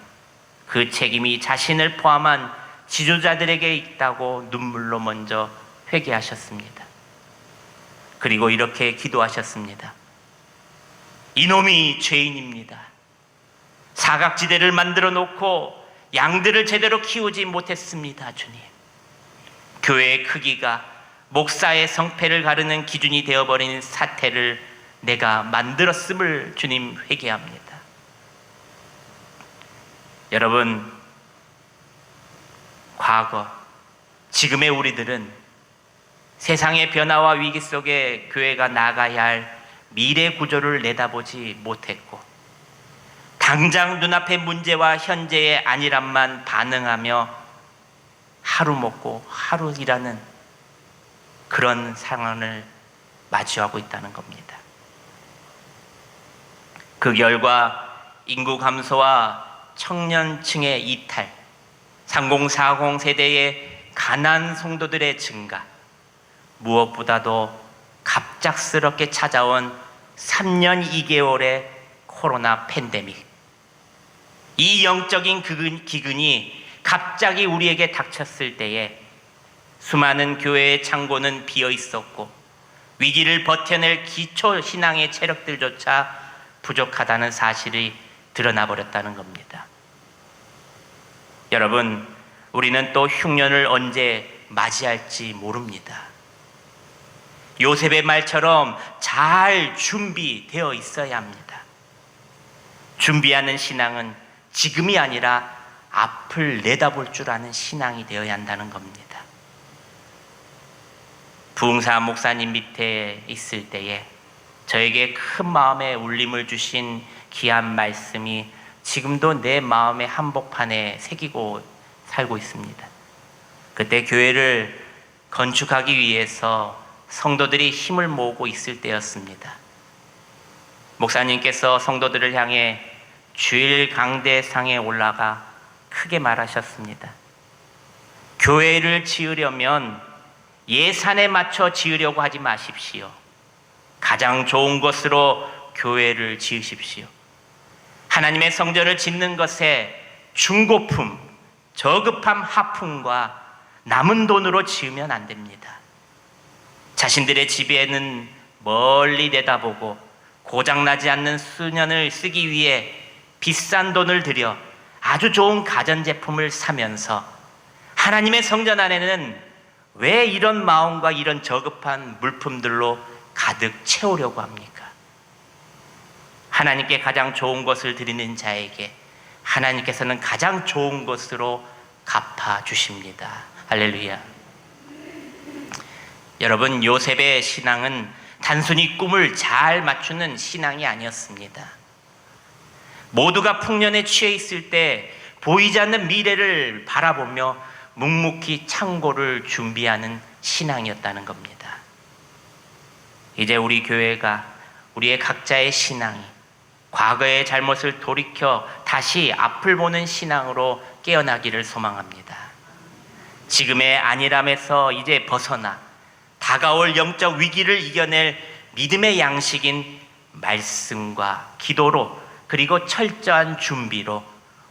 그 책임이 자신을 포함한 지도자들에게 있다고 눈물로 먼저 회개하셨습니다. 그리고 이렇게 기도하셨습니다. 이놈이 죄인입니다. 사각지대를 만들어 놓고 양들을 제대로 키우지 못했습니다. 주님, 교회의 크기가 목사의 성패를 가르는 기준이 되어버린 사태를 내가 만들었음을 주님 회개합니다. 여러분, 과거, 지금의 우리들은 세상의 변화와 위기 속에 교회가 나가야 할 미래 구조를 내다보지 못했고 당장 눈앞의 문제와 현재의 안일함만 반응하며 하루 먹고 하루 일하는 그런 상황을 마주하고 있다는 겁니다. 그 결과 인구 감소와 청년층의 이탈, 3040 세대의 가난 성도들의 증가, 무엇보다도 갑작스럽게 찾아온 3년 2개월의 코로나 팬데믹, 이 영적인 기근이 갑자기 우리에게 닥쳤을 때에 수많은 교회의 창고는 비어 있었고 위기를 버텨낼 기초 신앙의 체력들조차 부족하다는 사실이 드러나 버렸다는 겁니다. 여러분, 우리는 또 흉년을 언제 맞이할지 모릅니다. 요셉의 말처럼 잘 준비되어 있어야 합니다. 준비하는 신앙은 지금이 아니라 앞을 내다볼 줄 아는 신앙이 되어야 한다는 겁니다. 부흥사 목사님 밑에 있을 때에 저에게 큰 마음의 울림을 주신 귀한 말씀이 지금도 내 마음의 한복판에 새기고 살고 있습니다. 그때 교회를 건축하기 위해서 성도들이 힘을 모으고 있을 때였습니다. 목사님께서 성도들을 향해 주일 강대상에 올라가 크게 말하셨습니다. 교회를 지으려면 예산에 맞춰 지으려고 하지 마십시오. 가장 좋은 것으로 교회를 지으십시오. 하나님의 성전을 짓는 것에 중고품, 저급함 하품과 남은 돈으로 지으면 안 됩니다. 자신들의 집에는 멀리 내다보고 고장나지 않는 수년을 쓰기 위해 비싼 돈을 들여 아주 좋은 가전제품을 사면서 하나님의 성전 안에는 왜 이런 마음과 이런 저급한 물품들로 가득 채우려고 합니까? 하나님께 가장 좋은 것을 드리는 자에게 하나님께서는 가장 좋은 것으로 갚아주십니다. 할렐루야. 여러분, 요셉의 신앙은 단순히 꿈을 잘 맞추는 신앙이 아니었습니다. 모두가 풍년에 취해 있을 때 보이지 않는 미래를 바라보며 묵묵히 창고를 준비하는 신앙이었다는 겁니다. 이제 우리 교회가 우리의 각자의 신앙이 과거의 잘못을 돌이켜 다시 앞을 보는 신앙으로 깨어나기를 소망합니다. 지금의 안일함에서 이제 벗어나 다가올 영적 위기를 이겨낼 믿음의 양식인 말씀과 기도로, 그리고 철저한 준비로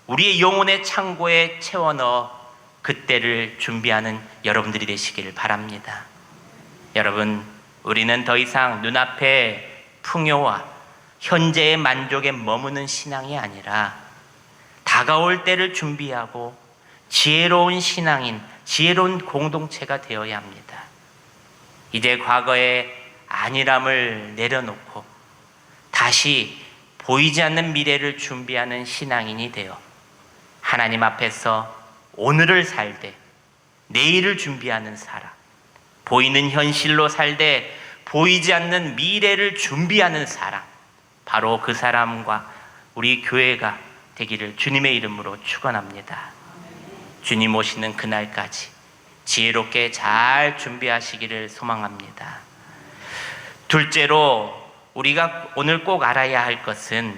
우리의 영혼의 창고에 채워넣어 그때를 준비하는 여러분들이 되시기를 바랍니다. 여러분, 우리는 더 이상 눈앞의 풍요와 현재의 만족에 머무는 신앙이 아니라 다가올 때를 준비하고 지혜로운 신앙인, 지혜로운 공동체가 되어야 합니다. 이제 과거의 안일함을 내려놓고 다시 보이지 않는 미래를 준비하는 신앙인이 되어 하나님 앞에서 오늘을 살되 내일을 준비하는 사람, 보이는 현실로 살되 보이지 않는 미래를 준비하는 사람, 바로 그 사람과 우리 교회가 되기를 주님의 이름으로 축원합니다. 주님 오시는 그날까지 지혜롭게 잘 준비하시기를 소망합니다. 둘째로 우리가 오늘 꼭 알아야 할 것은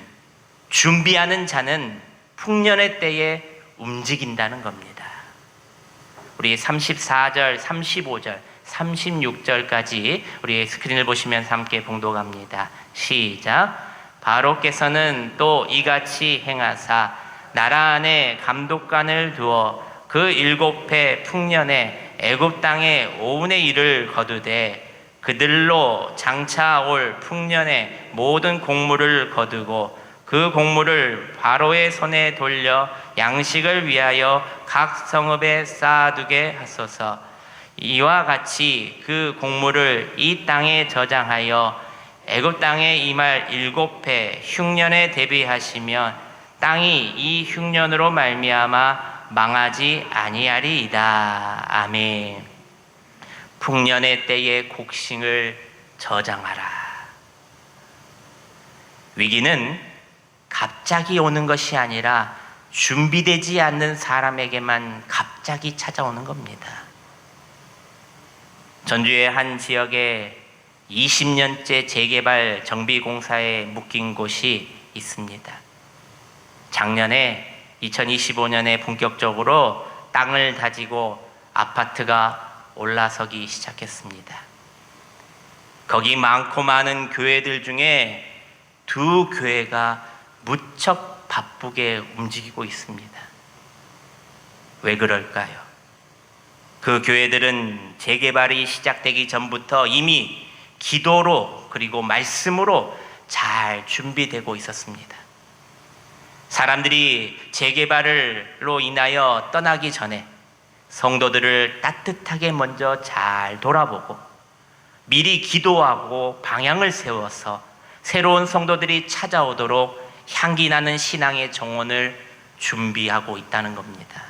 준비하는 자는 풍년의 때에 움직인다는 겁니다. 우리 34절, 35절, 36절까지 우리 스크린을 보시면서 함께 봉독합니다. 시작. 바로께서는 또 이같이 행하사 나라 안에 감독관을 두어 그 7해 풍년에 애굽 땅에 5분의 1을 거두되 그들로 장차 올 풍년에 모든 곡물을 거두고 그 곡물을 바로의 손에 돌려 양식을 위하여 각 성읍에 쌓아두게 하소서. 이와 같이 그 곡물을 이 땅에 저장하여 애굽 땅에 임할 7해 흉년에 대비하시면 땅이 이 흉년으로 말미암아 망하지 아니하리이다. 아멘. 풍년의 때에 곡식을 저장하라. 위기는 갑자기 오는 것이 아니라 준비되지 않는 사람에게만 갑자기 찾아오는 겁니다. 전주의 한 지역에 20년째 재개발 정비공사에 묶인 곳이 있습니다. 작년에 2025년에 본격적으로 땅을 다지고 아파트가 올라서기 시작했습니다. 거기 많고 많은 교회들 중에 두 교회가 무척 바쁘게 움직이고 있습니다. 왜 그럴까요? 그 교회들은 재개발이 시작되기 전부터 이미 기도로 그리고 말씀으로 잘 준비되고 있었습니다. 사람들이 재개발로 인하여 떠나기 전에 성도들을 따뜻하게 먼저 잘 돌아보고 미리 기도하고 방향을 세워서 새로운 성도들이 찾아오도록 향기 나는 신앙의 정원을 준비하고 있다는 겁니다.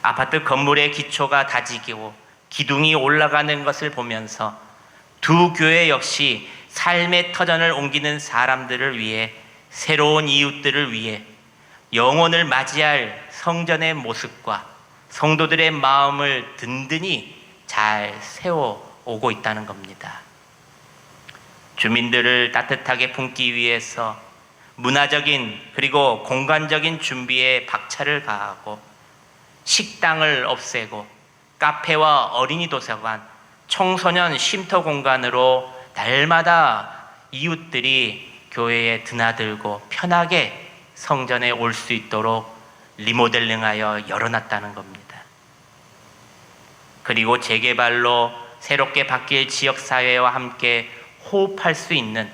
아파트 건물의 기초가 다지고 기둥이 올라가는 것을 보면서 두 교회 역시 삶의 터전을 옮기는 사람들을 위해, 새로운 이웃들을 위해 영혼을 맞이할 성전의 모습과 성도들의 마음을 든든히 잘 세워오고 있다는 겁니다. 주민들을 따뜻하게 품기 위해서 문화적인 그리고 공간적인 준비에 박차를 가하고 식당을 없애고 카페와 어린이 도서관, 청소년 쉼터 공간으로 날마다 이웃들이 교회에 드나들고 편하게 성전에 올 수 있도록 리모델링하여 열어놨다는 겁니다. 그리고 재개발로 새롭게 바뀔 지역사회와 함께 호흡할 수 있는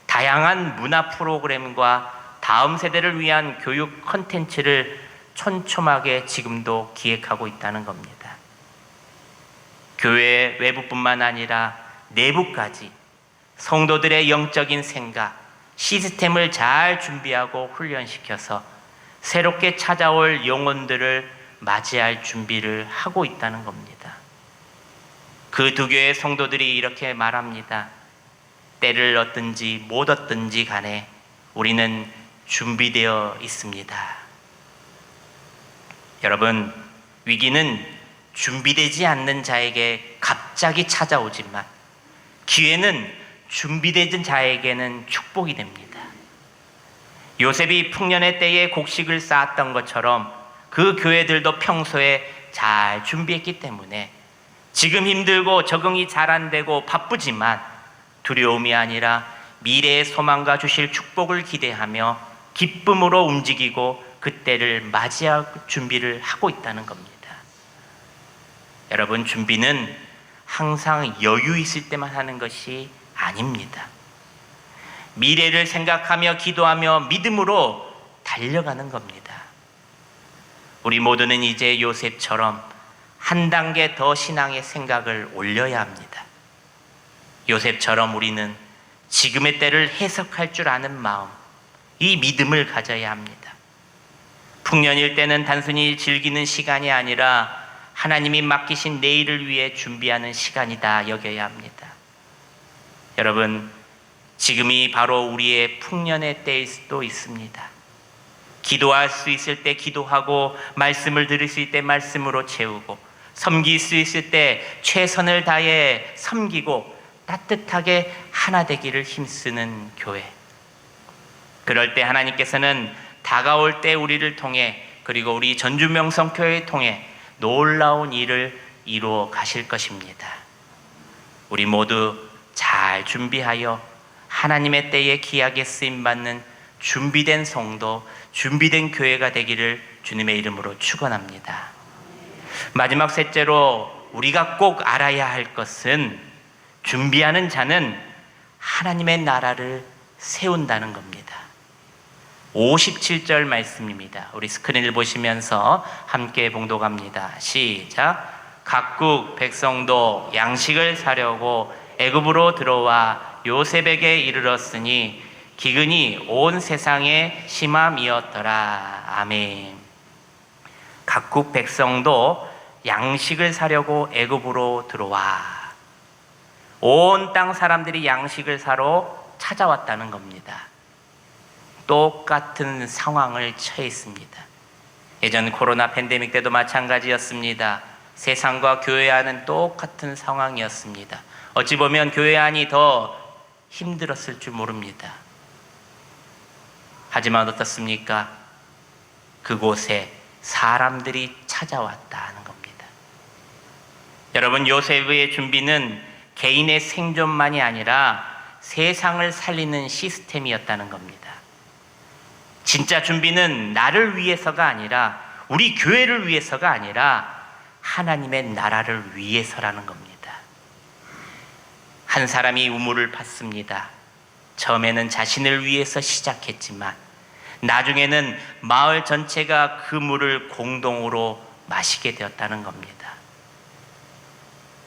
다양한 문화 프로그램과 다음 세대를 위한 교육 콘텐츠를 촘촘하게 지금도 기획하고 있다는 겁니다. 교회 외부뿐만 아니라 내부까지 성도들의 영적인 생각, 시스템을 잘 준비하고 훈련시켜서 새롭게 찾아올 영혼들을 맞이할 준비를 하고 있다는 겁니다. 그 두 교회 성도들이 이렇게 말합니다. 때를 얻든지 못 얻든지 간에 우리는 준비되어 있습니다. 여러분, 위기는 준비되지 않는 자에게 갑자기 찾아오지만 기회는 준비된 자에게는 축복이 됩니다. 요셉이 풍년의 때에 곡식을 쌓았던 것처럼 그 교회들도 평소에 잘 준비했기 때문에 지금 힘들고 적응이 잘 안 되고 바쁘지만 두려움이 아니라 미래의 소망과 주실 축복을 기대하며 기쁨으로 움직이고 그때를 맞이할 준비를 하고 있다는 겁니다. 여러분, 준비는 항상 여유 있을 때만 하는 것이 아닙니다. 미래를 생각하며 기도하며 믿음으로 달려가는 겁니다. 우리 모두는 이제 요셉처럼 한 단계 더 신앙의 생각을 올려야 합니다. 요셉처럼 우리는 지금의 때를 해석할 줄 아는 마음, 이 믿음을 가져야 합니다. 풍년일 때는 단순히 즐기는 시간이 아니라 하나님이 맡기신 내일을 위해 준비하는 시간이다 여겨야 합니다. 여러분, 지금이 바로 우리의 풍년의 때일 수도 있습니다. 기도할 수 있을 때 기도하고 말씀을 들을 수 있을 때 말씀으로 채우고 섬길 수 있을 때 최선을 다해 섬기고 따뜻하게 하나 되기를 힘쓰는 교회. 그럴 때 하나님께서는 다가올 때 우리를 통해 그리고 우리 전주명성교회를 통해 놀라운 일을 이루어 가실 것입니다. 우리 모두 잘 준비하여 하나님의 때에 귀하게 쓰임받는 준비된 성도, 준비된 교회가 되기를 주님의 이름으로 축원합니다. 마지막 셋째로 우리가 꼭 알아야 할 것은 준비하는 자는 하나님의 나라를 세운다는 겁니다. 57절 말씀입니다. 우리 스크린을 보시면서 함께 봉독합니다. 시작. 각국 백성도 양식을 사려고 애굽으로 들어와 요셉에게 이르렀으니 기근이 온 세상에 심함이었더라. 아멘. 각국 백성도 양식을 사려고 애굽으로 들어와. 온 땅 사람들이 양식을 사러 찾아왔다는 겁니다. 똑같은 상황을 처해 있습니다. 예전 코로나 팬데믹 때도 마찬가지였습니다. 세상과 교회 안은 똑같은 상황이었습니다. 어찌 보면 교회 안이 더 힘들었을 줄 모릅니다. 하지만 어떻습니까? 그곳에 사람들이 찾아왔다는 겁니다. 여러분, 요셉의 준비는 개인의 생존만이 아니라 세상을 살리는 시스템이었다는 겁니다. 진짜 준비는 나를 위해서가 아니라 우리 교회를 위해서가 아니라 하나님의 나라를 위해서라는 겁니다. 한 사람이 우물을 팠습니다. 처음에는 자신을 위해서 시작했지만 나중에는 마을 전체가 그 물을 공동으로 마시게 되었다는 겁니다.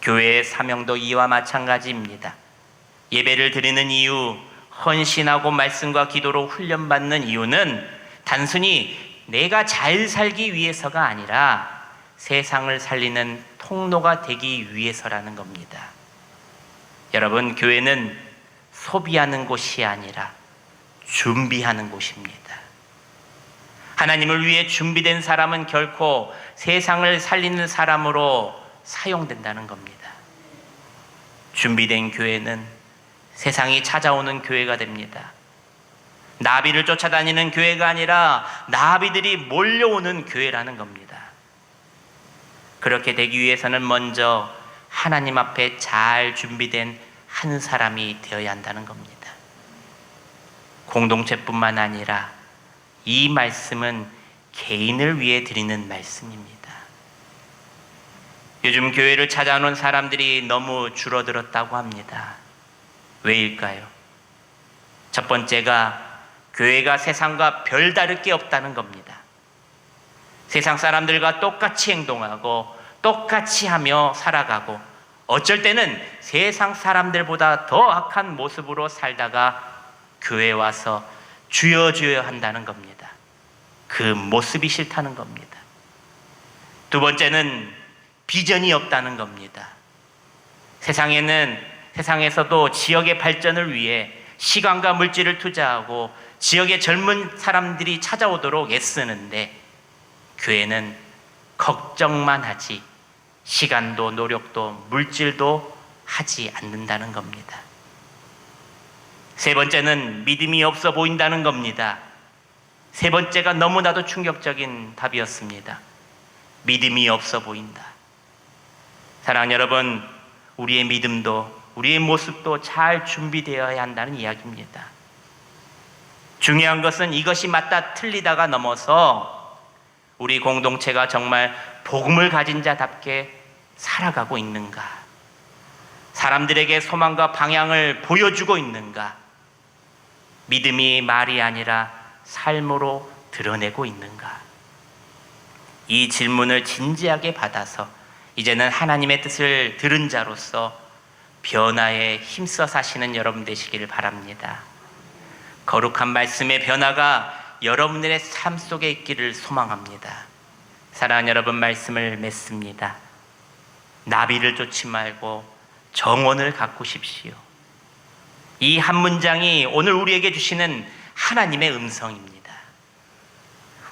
교회의 사명도 이와 마찬가지입니다. 예배를 드리는 이유, 헌신하고 말씀과 기도로 훈련받는 이유는 단순히 내가 잘 살기 위해서가 아니라 세상을 살리는 통로가 되기 위해서라는 겁니다. 여러분, 교회는 소비하는 곳이 아니라 준비하는 곳입니다. 하나님을 위해 준비된 사람은 결코 세상을 살리는 사람으로 사용된다는 겁니다. 준비된 교회는 세상이 찾아오는 교회가 됩니다. 나비를 쫓아다니는 교회가 아니라 나비들이 몰려오는 교회라는 겁니다. 그렇게 되기 위해서는 먼저 하나님 앞에 잘 준비된 한 사람이 되어야 한다는 겁니다. 공동체뿐만 아니라 이 말씀은 개인을 위해 드리는 말씀입니다. 요즘 교회를 찾아오는 사람들이 너무 줄어들었다고 합니다. 왜일까요? 첫 번째가 교회가 세상과 별다를 게 없다는 겁니다. 세상 사람들과 똑같이 행동하고 똑같이 하며 살아가고 어쩔 때는 세상 사람들보다 더 악한 모습으로 살다가 교회에 와서 주여 주여 한다는 겁니다. 그 모습이 싫다는 겁니다. 두 번째는 비전이 없다는 겁니다. 세상에서도 지역의 발전을 위해 시간과 물질을 투자하고 지역의 젊은 사람들이 찾아오도록 애쓰는데 교회는 걱정만 하지 시간도 노력도 물질도 하지 않는다는 겁니다. 세 번째는 믿음이 없어 보인다는 겁니다. 세 번째가 너무나도 충격적인 답이었습니다. 믿음이 없어 보인다. 사랑하는 여러분, 우리의 믿음도 우리의 모습도 잘 준비되어야 한다는 이야기입니다. 중요한 것은 이것이 맞다 틀리다가 넘어서 우리 공동체가 정말 복음을 가진 자답게 살아가고 있는가? 사람들에게 소망과 방향을 보여주고 있는가? 믿음이 말이 아니라 삶으로 드러내고 있는가? 이 질문을 진지하게 받아서 이제는 하나님의 뜻을 들은 자로서 변화에 힘써 사시는 여러분 되시기를 바랍니다. 거룩한 말씀의 변화가 여러분들의 삶 속에 있기를 소망합니다. 사랑하는 여러분, 말씀을 맺습니다. 나비를 쫓지 말고 정원을 가꾸십시오. 이 한 문장이 오늘 우리에게 주시는 하나님의 음성입니다.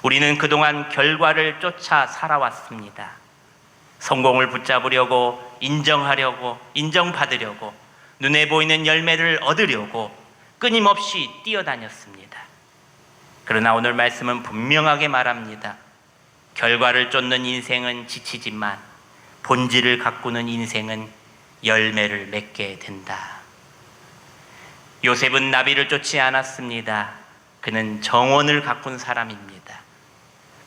우리는 그동안 결과를 쫓아 살아왔습니다. 성공을 붙잡으려고, 인정하려고, 인정받으려고, 눈에 보이는 열매를 얻으려고 끊임없이 뛰어다녔습니다. 그러나 오늘 말씀은 분명하게 말합니다. 결과를 쫓는 인생은 지치지만 본질을 가꾸는 인생은 열매를 맺게 된다. 요셉은 나비를 쫓지 않았습니다. 그는 정원을 가꾼 사람입니다.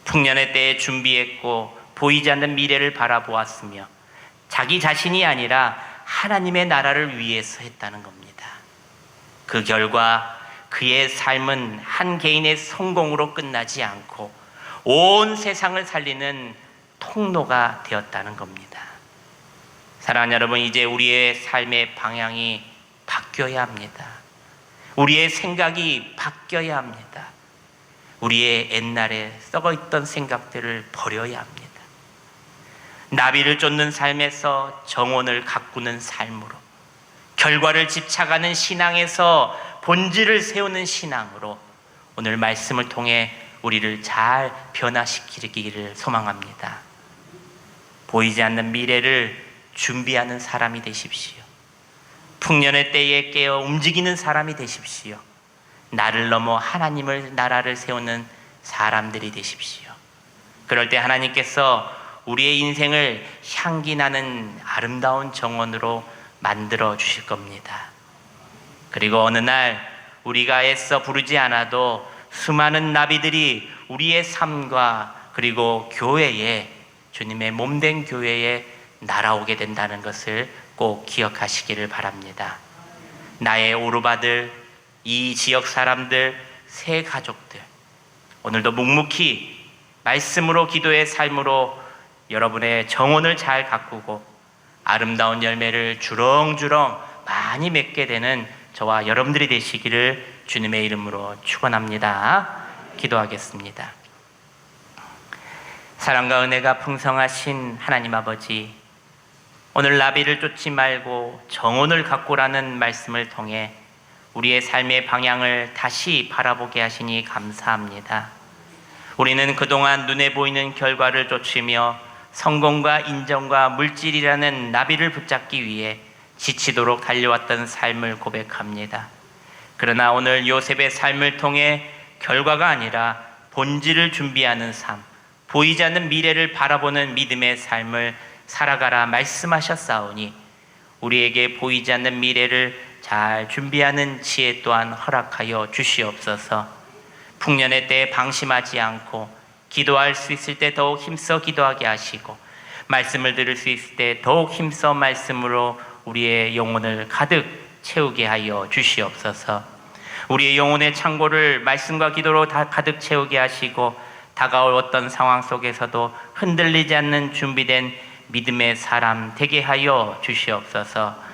풍년의 때에 준비했고 보이지 않는 미래를 바라보았으며 자기 자신이 아니라 하나님의 나라를 위해서 했다는 겁니다. 그 결과 그의 삶은 한 개인의 성공으로 끝나지 않고 온 세상을 살리는 통로가 되었다는 겁니다. 사랑하는 여러분, 이제 우리의 삶의 방향이 바뀌어야 합니다. 우리의 생각이 바뀌어야 합니다. 우리의 옛날에 썩어있던 생각들을 버려야 합니다. 나비를 쫓는 삶에서 정원을 가꾸는 삶으로, 결과를 집착하는 신앙에서 본질을 세우는 신앙으로 오늘 말씀을 통해 우리를 잘 변화시키기를 소망합니다. 보이지 않는 미래를 준비하는 사람이 되십시오. 풍년의 때에 깨어 움직이는 사람이 되십시오. 나를 넘어 하나님의 나라를 세우는 사람들이 되십시오. 그럴 때 하나님께서 우리의 인생을 향기 나는 아름다운 정원으로 만들어 주실 겁니다. 그리고 어느 날 우리가 애써 부르지 않아도 수많은 나비들이 우리의 삶과 그리고 교회에, 주님의 몸된 교회에 날아오게 된다는 것을 꼭 기억하시기를 바랍니다. 나의 오르바들, 이 지역 사람들, 새 가족들, 오늘도 묵묵히 말씀으로, 기도의 삶으로 여러분의 정원을 잘 가꾸고 아름다운 열매를 주렁주렁 많이 맺게 되는 저와 여러분들이 되시기를 주님의 이름으로 축원합니다. 기도하겠습니다. 사랑과 은혜가 풍성하신 하나님 아버지, 오늘 나비를 쫓지 말고 정원을 가꾸라는 말씀을 통해 우리의 삶의 방향을 다시 바라보게 하시니 감사합니다. 우리는 그동안 눈에 보이는 결과를 쫓으며 성공과 인정과 물질이라는 나비를 붙잡기 위해 지치도록 달려왔던 삶을 고백합니다. 그러나 오늘 요셉의 삶을 통해 결과가 아니라 본질을 준비하는 삶, 보이지 않는 미래를 바라보는 믿음의 삶을 살아가라 말씀하셨사오니 우리에게 보이지 않는 미래를 잘 준비하는 지혜 또한 허락하여 주시옵소서. 풍년의 때에 방심하지 않고 기도할 수 있을 때 더욱 힘써 기도하게 하시고 말씀을 들을 수 있을 때 더욱 힘써 말씀으로 우리의 영혼을 가득 채우게 하여 주시옵소서. 우리의 영혼의 창고를 말씀과 기도로 다 가득 채우게 하시고 다가올 어떤 상황 속에서도 흔들리지 않는 준비된 믿음의 사람 되게 하여 주시옵소서.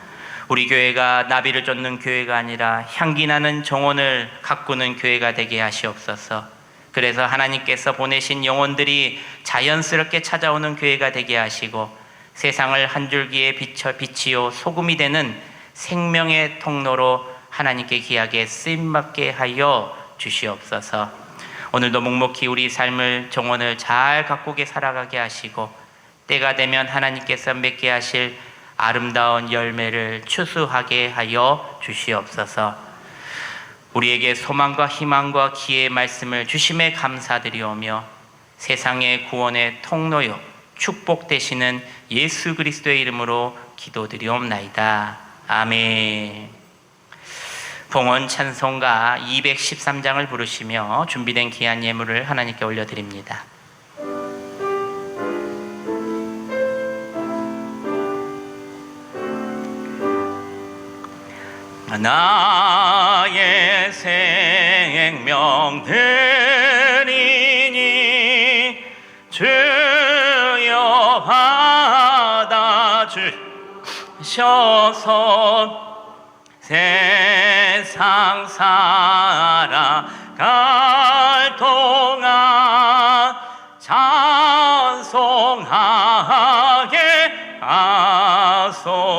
우리 교회가 나비를 쫓는 교회가 아니라 향기 나는 정원을 가꾸는 교회가 되게 하시옵소서. 그래서 하나님께서 보내신 영혼들이 자연스럽게 찾아오는 교회가 되게 하시고 세상을 한 줄기에 비치요 소금이 되는 생명의 통로로 하나님께 귀하게 쓰임받게 하여 주시옵소서. 오늘도 묵묵히 우리 삶을 정원을 잘 가꾸게 살아가게 하시고 때가 되면 하나님께서 맺게 하실 아름다운 열매를 추수하게 하여 주시옵소서. 우리에게 소망과 희망과 기회의 말씀을 주심에 감사드리오며 세상의 구원의 통로요 축복 되시는 예수 그리스도의 이름으로 기도드리옵나이다. 아멘. 봉헌 찬송가 213장을 부르시며 준비된 귀한 예물을 하나님께 올려드립니다. 나의 생명 드리니 주여 받아주셔서 세상 살아갈 동안 찬송하게 하소서.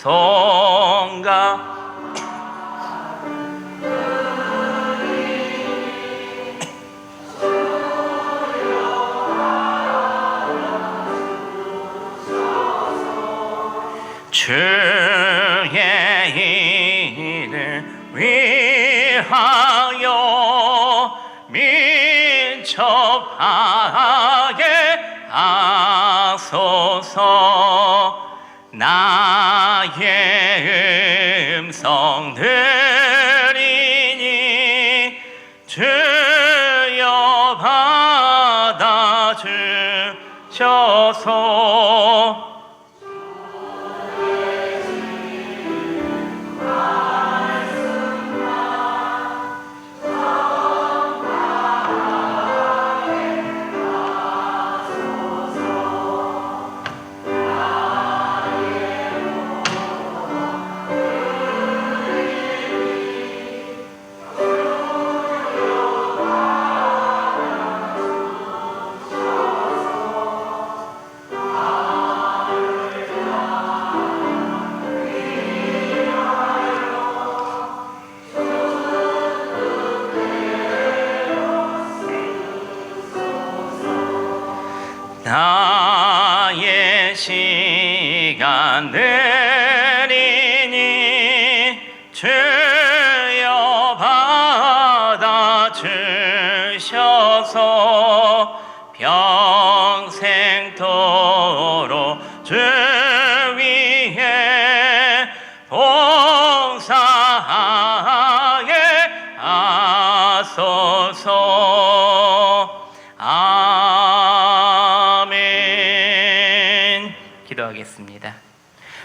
성가 주의 이름 위하여 민첩하게 하소서. 나의 음성 들리니 주여 받아주셔서 나의 시간 드리니 주여 받아주셔서 평생토록 주 위에 봉사하게 하소서. 아멘. 기도하겠습니다.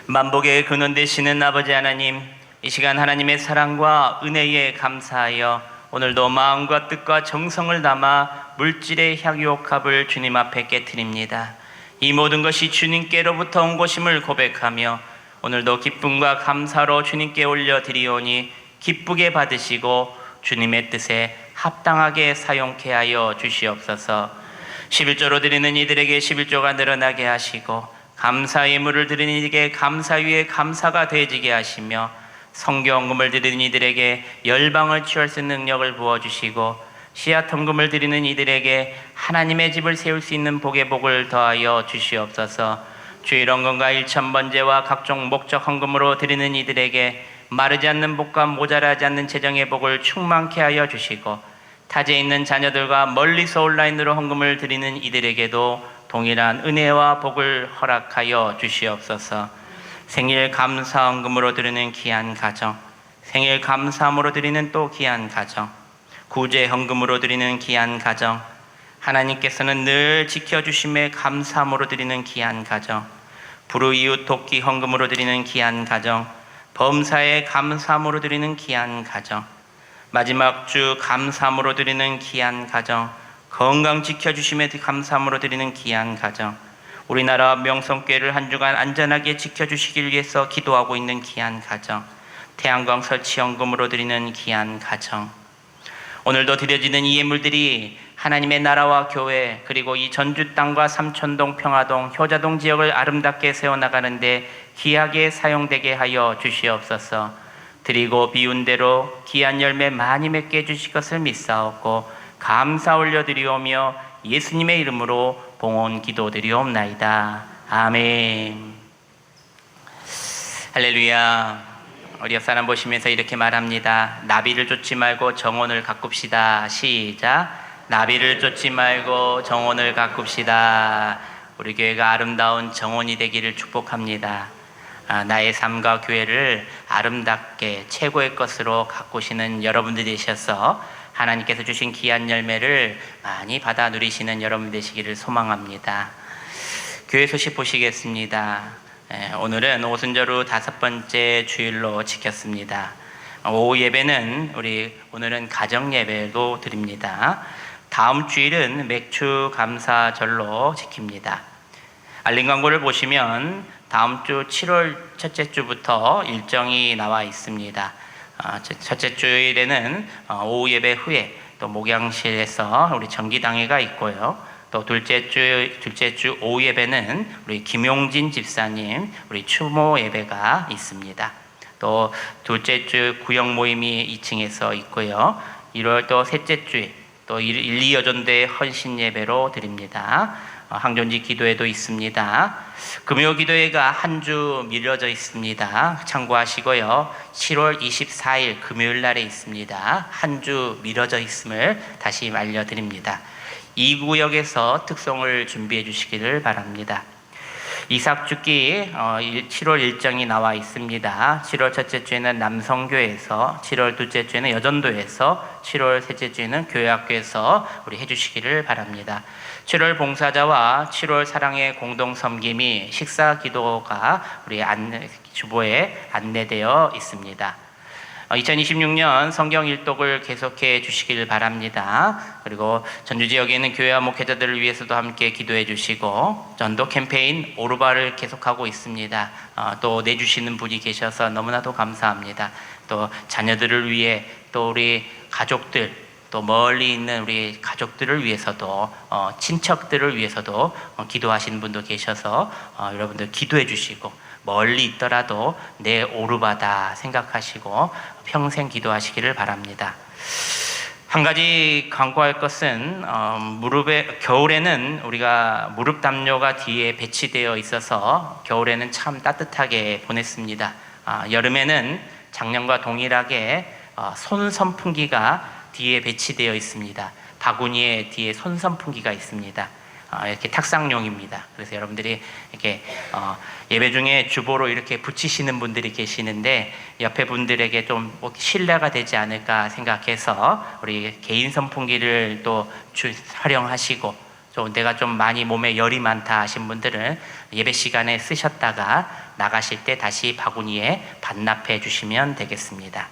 만복의 근원 되시는 아버지 하나님, 이 시간 하나님의 사랑과 은혜에 감사하여 오늘도 마음과 뜻과 정성을 담아 물질의 향유옥합을 주님 앞에 깨트립니다. 이 모든 것이 주님께로부터 온 것임을 고백하며 오늘도 기쁨과 감사로 주님께 올려드리오니 기쁘게 받으시고 주님의 뜻에 합당하게 사용케 하여 주시옵소서. 11조로 드리는 이들에게 11조가 늘어나게 하시고 감사 예물을 드리는 이에게 감사 위에 감사가 더해지게 하시며 성경금을 드리는 이들에게 열방을 취할 수 있는 능력을 부어주시고 씨앗 헌금을 드리는 이들에게 하나님의 집을 세울 수 있는 복의 복을 더하여 주시옵소서. 주일 헌금과 일천번제와 각종 목적 헌금으로 드리는 이들에게 마르지 않는 복과 모자라지 않는 재정의 복을 충만케 하여 주시고, 타지에 있는 자녀들과 멀리서 온라인으로 헌금을 드리는 이들에게도 동일한 은혜와 복을 허락하여 주시옵소서. 생일 감사 헌금으로 드리는 귀한 가정, 생일 감사함으로 드리는 또 귀한 가정, 구제 헌금으로 드리는 귀한 가정, 하나님께서는 늘 지켜주심에 감사함으로 드리는 귀한 가정, 불우이웃 돕기 헌금으로 드리는 귀한 가정, 범사에 감사함으로 드리는 귀한 가정, 마지막 주 감사함으로 드리는 귀한 가정, 건강 지켜주심에 감사함으로 드리는 귀한 가정, 우리나라 명성교회를 한 주간 안전하게 지켜주시길 위해서 기도하고 있는 귀한 가정, 태양광 설치 헌금으로 드리는 귀한 가정, 오늘도 드려지는 이 예물들이 하나님의 나라와 교회, 그리고 이 전주 땅과 삼천동, 평화동, 효자동 지역을 아름답게 세워나가는데 귀하게 사용되게 하여 주시옵소서. 드리고 비운 대로 귀한 열매 많이 맺게 해주실 것을 믿사옵고 감사 올려드리오며 예수님의 이름으로 봉헌 기도드리옵나이다. 아멘. 할렐루야. 우리 옆 사람 보시면서 이렇게 말합니다. 나비를 쫓지 말고 정원을 가꿉시다. 시작. 나비를 쫓지 말고 정원을 가꿉시다. 우리 교회가 아름다운 정원이 되기를 축복합니다. 나의 삶과 교회를 아름답게 최고의 것으로 가꾸시는 여러분들이 되셔서 하나님께서 주신 귀한 열매를 많이 받아 누리시는 여러분 되시기를 소망합니다. 교회 소식 보시겠습니다. 오늘은 오순절 후 5번째 주일로 지켰습니다. 오후 예배는 오늘은 가정 예배도 드립니다. 다음 주일은 맥주 감사절로 지킵니다. 알림 광고를 보시면 다음 주 7월 첫째 주부터 일정이 나와 있습니다. 첫째 주일에는 오후 예배 후에 또 목양실에서 우리 정기당회가 있고요. 또 둘째 주 오후 예배는 우리 김용진 집사님 우리 추모 예배가 있습니다. 또 둘째 주 구역 모임이 2층에서 있고요. 1월 또 셋째 주에 또 1, 2여전대 헌신 예배로 드립니다. 항존지 기도회도 있습니다. 금요 기도회가 한 주 미뤄져 있습니다. 참고하시고요. 7월 24일 금요일 날에 있습니다. 한 주 미뤄져 있음을 다시 알려드립니다. 이 구역에서 특송을 준비해 주시기를 바랍니다. 이삭죽기 7월 일정이 나와 있습니다. 7월 첫째 주에는 남성교회에서, 7월 둘째 주에는 여전도에서, 7월 셋째 주에는 교회학교에서 우리 해주시기를 바랍니다. 7월 봉사자와 7월 사랑의 공동 섬김이 식사 기도가 우리 주보에 안내되어 있습니다. 2026년 성경 일독을 계속해 주시길 바랍니다. 그리고 전주 지역에 있는 교회와 목회자들을 위해서도 함께 기도해 주시고, 전도 캠페인 오르바를 계속하고 있습니다. 또 내주시는 분이 계셔서 너무나도 감사합니다. 또 자녀들을 위해, 또 우리 가족들, 또 멀리 있는 우리 가족들을 위해서도, 친척들을 위해서도 기도하시는 분도 계셔서 여러분들 기도해 주시고, 멀리 있더라도 내 오르바다 생각하시고 평생 기도하시기를 바랍니다. 한 가지 강조할 것은 겨울에는 우리가 무릎 담요가 뒤에 배치되어 있어서 겨울에는 참 따뜻하게 보냈습니다. 여름에는 작년과 동일하게 손 선풍기가 뒤에 배치되어 있습니다. 바구니에 뒤에 손 선풍기가 있습니다. 이렇게 탁상용입니다. 그래서 여러분들이 이렇게 예배 중에 주보로 이렇게 붙이시는 분들이 계시는데 옆에 분들에게 좀 신뢰가 되지 않을까 생각해서 우리 개인 선풍기를 또 활용하시고, 좀 내가 좀 많이 몸에 열이 많다 하신 분들은 예배 시간에 쓰셨다가 나가실 때 다시 바구니에 반납해 주시면 되겠습니다.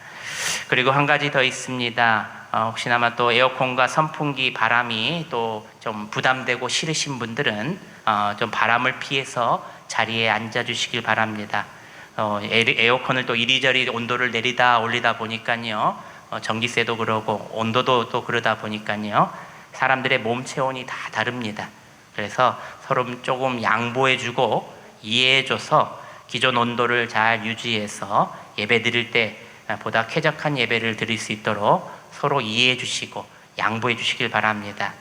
그리고 한 가지 더 있습니다. 혹시나마 또 에어컨과 선풍기 바람이 또 좀 부담되고 싫으신 분들은 좀 바람을 피해서 자리에 앉아 주시길 바랍니다. 에어컨을 또 이리저리 온도를 내리다 올리다 보니까요, 전기세도 그러고 온도도 또 그러다 보니까요, 사람들의 몸 체온이 다 다릅니다. 그래서 서로 조금 양보해주고 이해해줘서 기존 온도를 잘 유지해서 예배 드릴 때 보다 쾌적한 예배를 드릴 수 있도록 서로 이해해 주시고 양보해 주시길 바랍니다.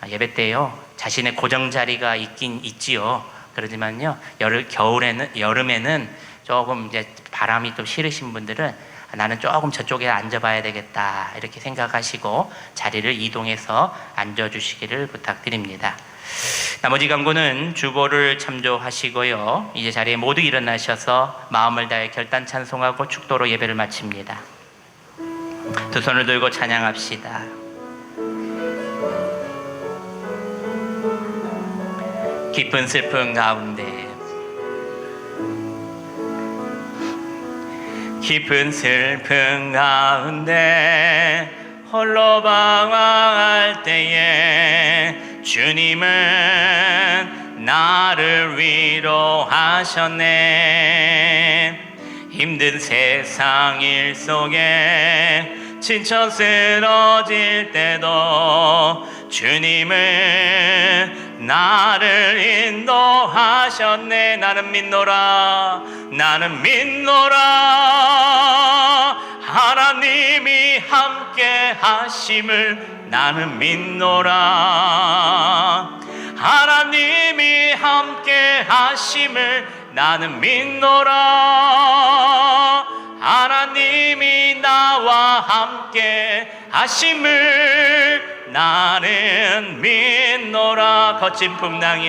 예배 때요 자신의 고정 자리가 있긴 있지요. 그러지만요 여름에는 조금 이제 바람이 좀 싫으신 분들은 나는 조금 저쪽에 앉아봐야 되겠다 이렇게 생각하시고 자리를 이동해서 앉아주시기를 부탁드립니다. 나머지 강구는 주보를 참조하시고요. 이제 자리에 모두 일어나셔서 마음을 다해 결단 찬송하고 축도로 예배를 마칩니다. 두 손을 들고 찬양합시다. 깊은 슬픔 가운데 깊은 슬픔 가운데 홀로 방황할 때에 주님은 나를 위로하셨네. 힘든 세상 일 속에 지쳐 쓰러질 때도 주님은 나를 인도하셨네. 나는 믿노라 나는 믿노라 하나님이 함께 하심을 나는 믿노라 하나님이 함께 하심을 나는 믿노라 하나님이 나와 함께 하심을 나는 믿노라. 거친 풍랑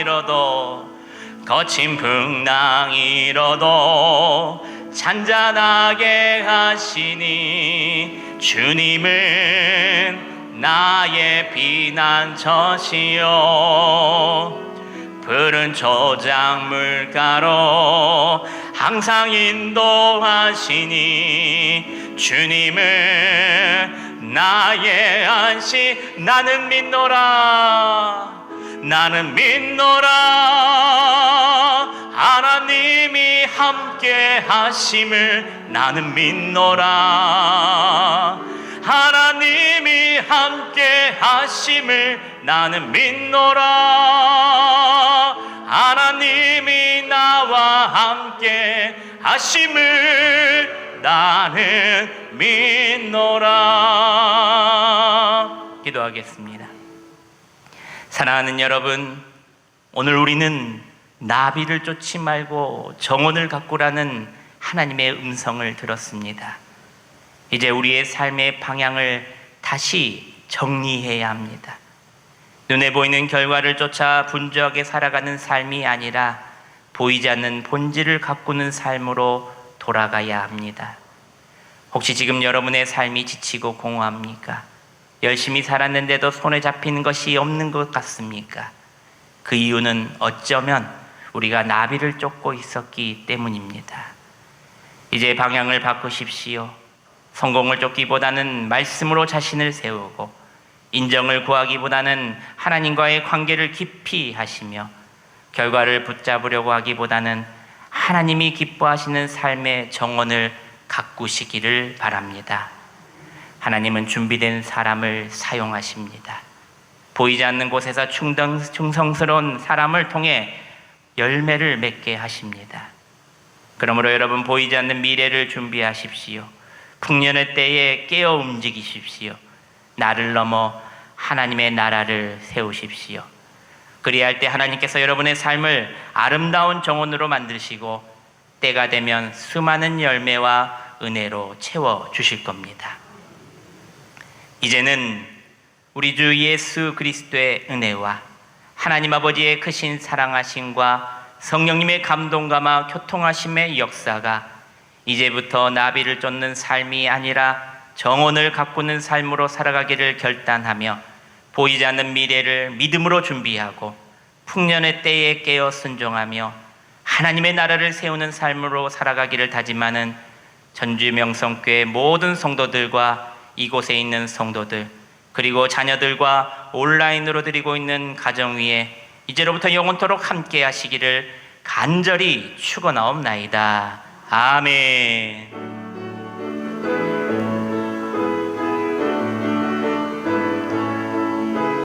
이러도 잔잔하게 하시니 주님은 나의 피난처시요 푸른 초장물가로 항상 인도하시니 주님은 나의 안식. 나는 믿노라 하나님이 함께 하심을 나는 믿노라 하나님이 함께 하심을 나는 믿노라 하나님이 나와 함께 하심을 나는 믿노라. 기도하겠습니다. 사랑하는 여러분, 오늘 우리는 나비를 쫓지 말고 정원을 가꾸라는 하나님의 음성을 들었습니다. 이제 우리의 삶의 방향을 다시 정리해야 합니다. 눈에 보이는 결과를 쫓아 분주하게 살아가는 삶이 아니라 보이지 않는 본질을 가꾸는 삶으로 돌아가야 합니다. 혹시 지금 여러분의 삶이 지치고 공허합니까? 열심히 살았는데도 손에 잡히는 것이 없는 것 같습니까? 그 이유는 어쩌면 우리가 나비를 쫓고 있었기 때문입니다. 이제 방향을 바꾸십시오. 성공을 쫓기보다는 말씀으로 자신을 세우고 인정을 구하기보다는 하나님과의 관계를 깊이 하시며 결과를 붙잡으려고 하기보다는 하나님이 기뻐하시는 삶의 정원을 가꾸시기를 바랍니다. 하나님은 준비된 사람을 사용하십니다. 보이지 않는 곳에서 충성스러운 사람을 통해 열매를 맺게 하십니다. 그러므로 여러분, 보이지 않는 미래를 준비하십시오. 풍년의 때에 깨어 움직이십시오. 나를 넘어 하나님의 나라를 세우십시오. 그리할 때 하나님께서 여러분의 삶을 아름다운 정원으로 만드시고 때가 되면 수많은 열매와 은혜로 채워주실 겁니다. 이제는 우리 주 예수 그리스도의 은혜와 하나님 아버지의 크신 사랑하심과 성령님의 감동감화 교통하심의 역사가 이제부터 나비를 쫓는 삶이 아니라 정원을 가꾸는 삶으로 살아가기를 결단하며 보이지 않는 미래를 믿음으로 준비하고 풍년의 때에 깨어 순종하며 하나님의 나라를 세우는 삶으로 살아가기를 다짐하는 전주명성교회 모든 성도들과 이곳에 있는 성도들, 그리고 자녀들과 온라인으로 드리고 있는 가정 위에 이제로부터 영원토록 함께 하시기를 간절히 축원하옵나이다. 아멘.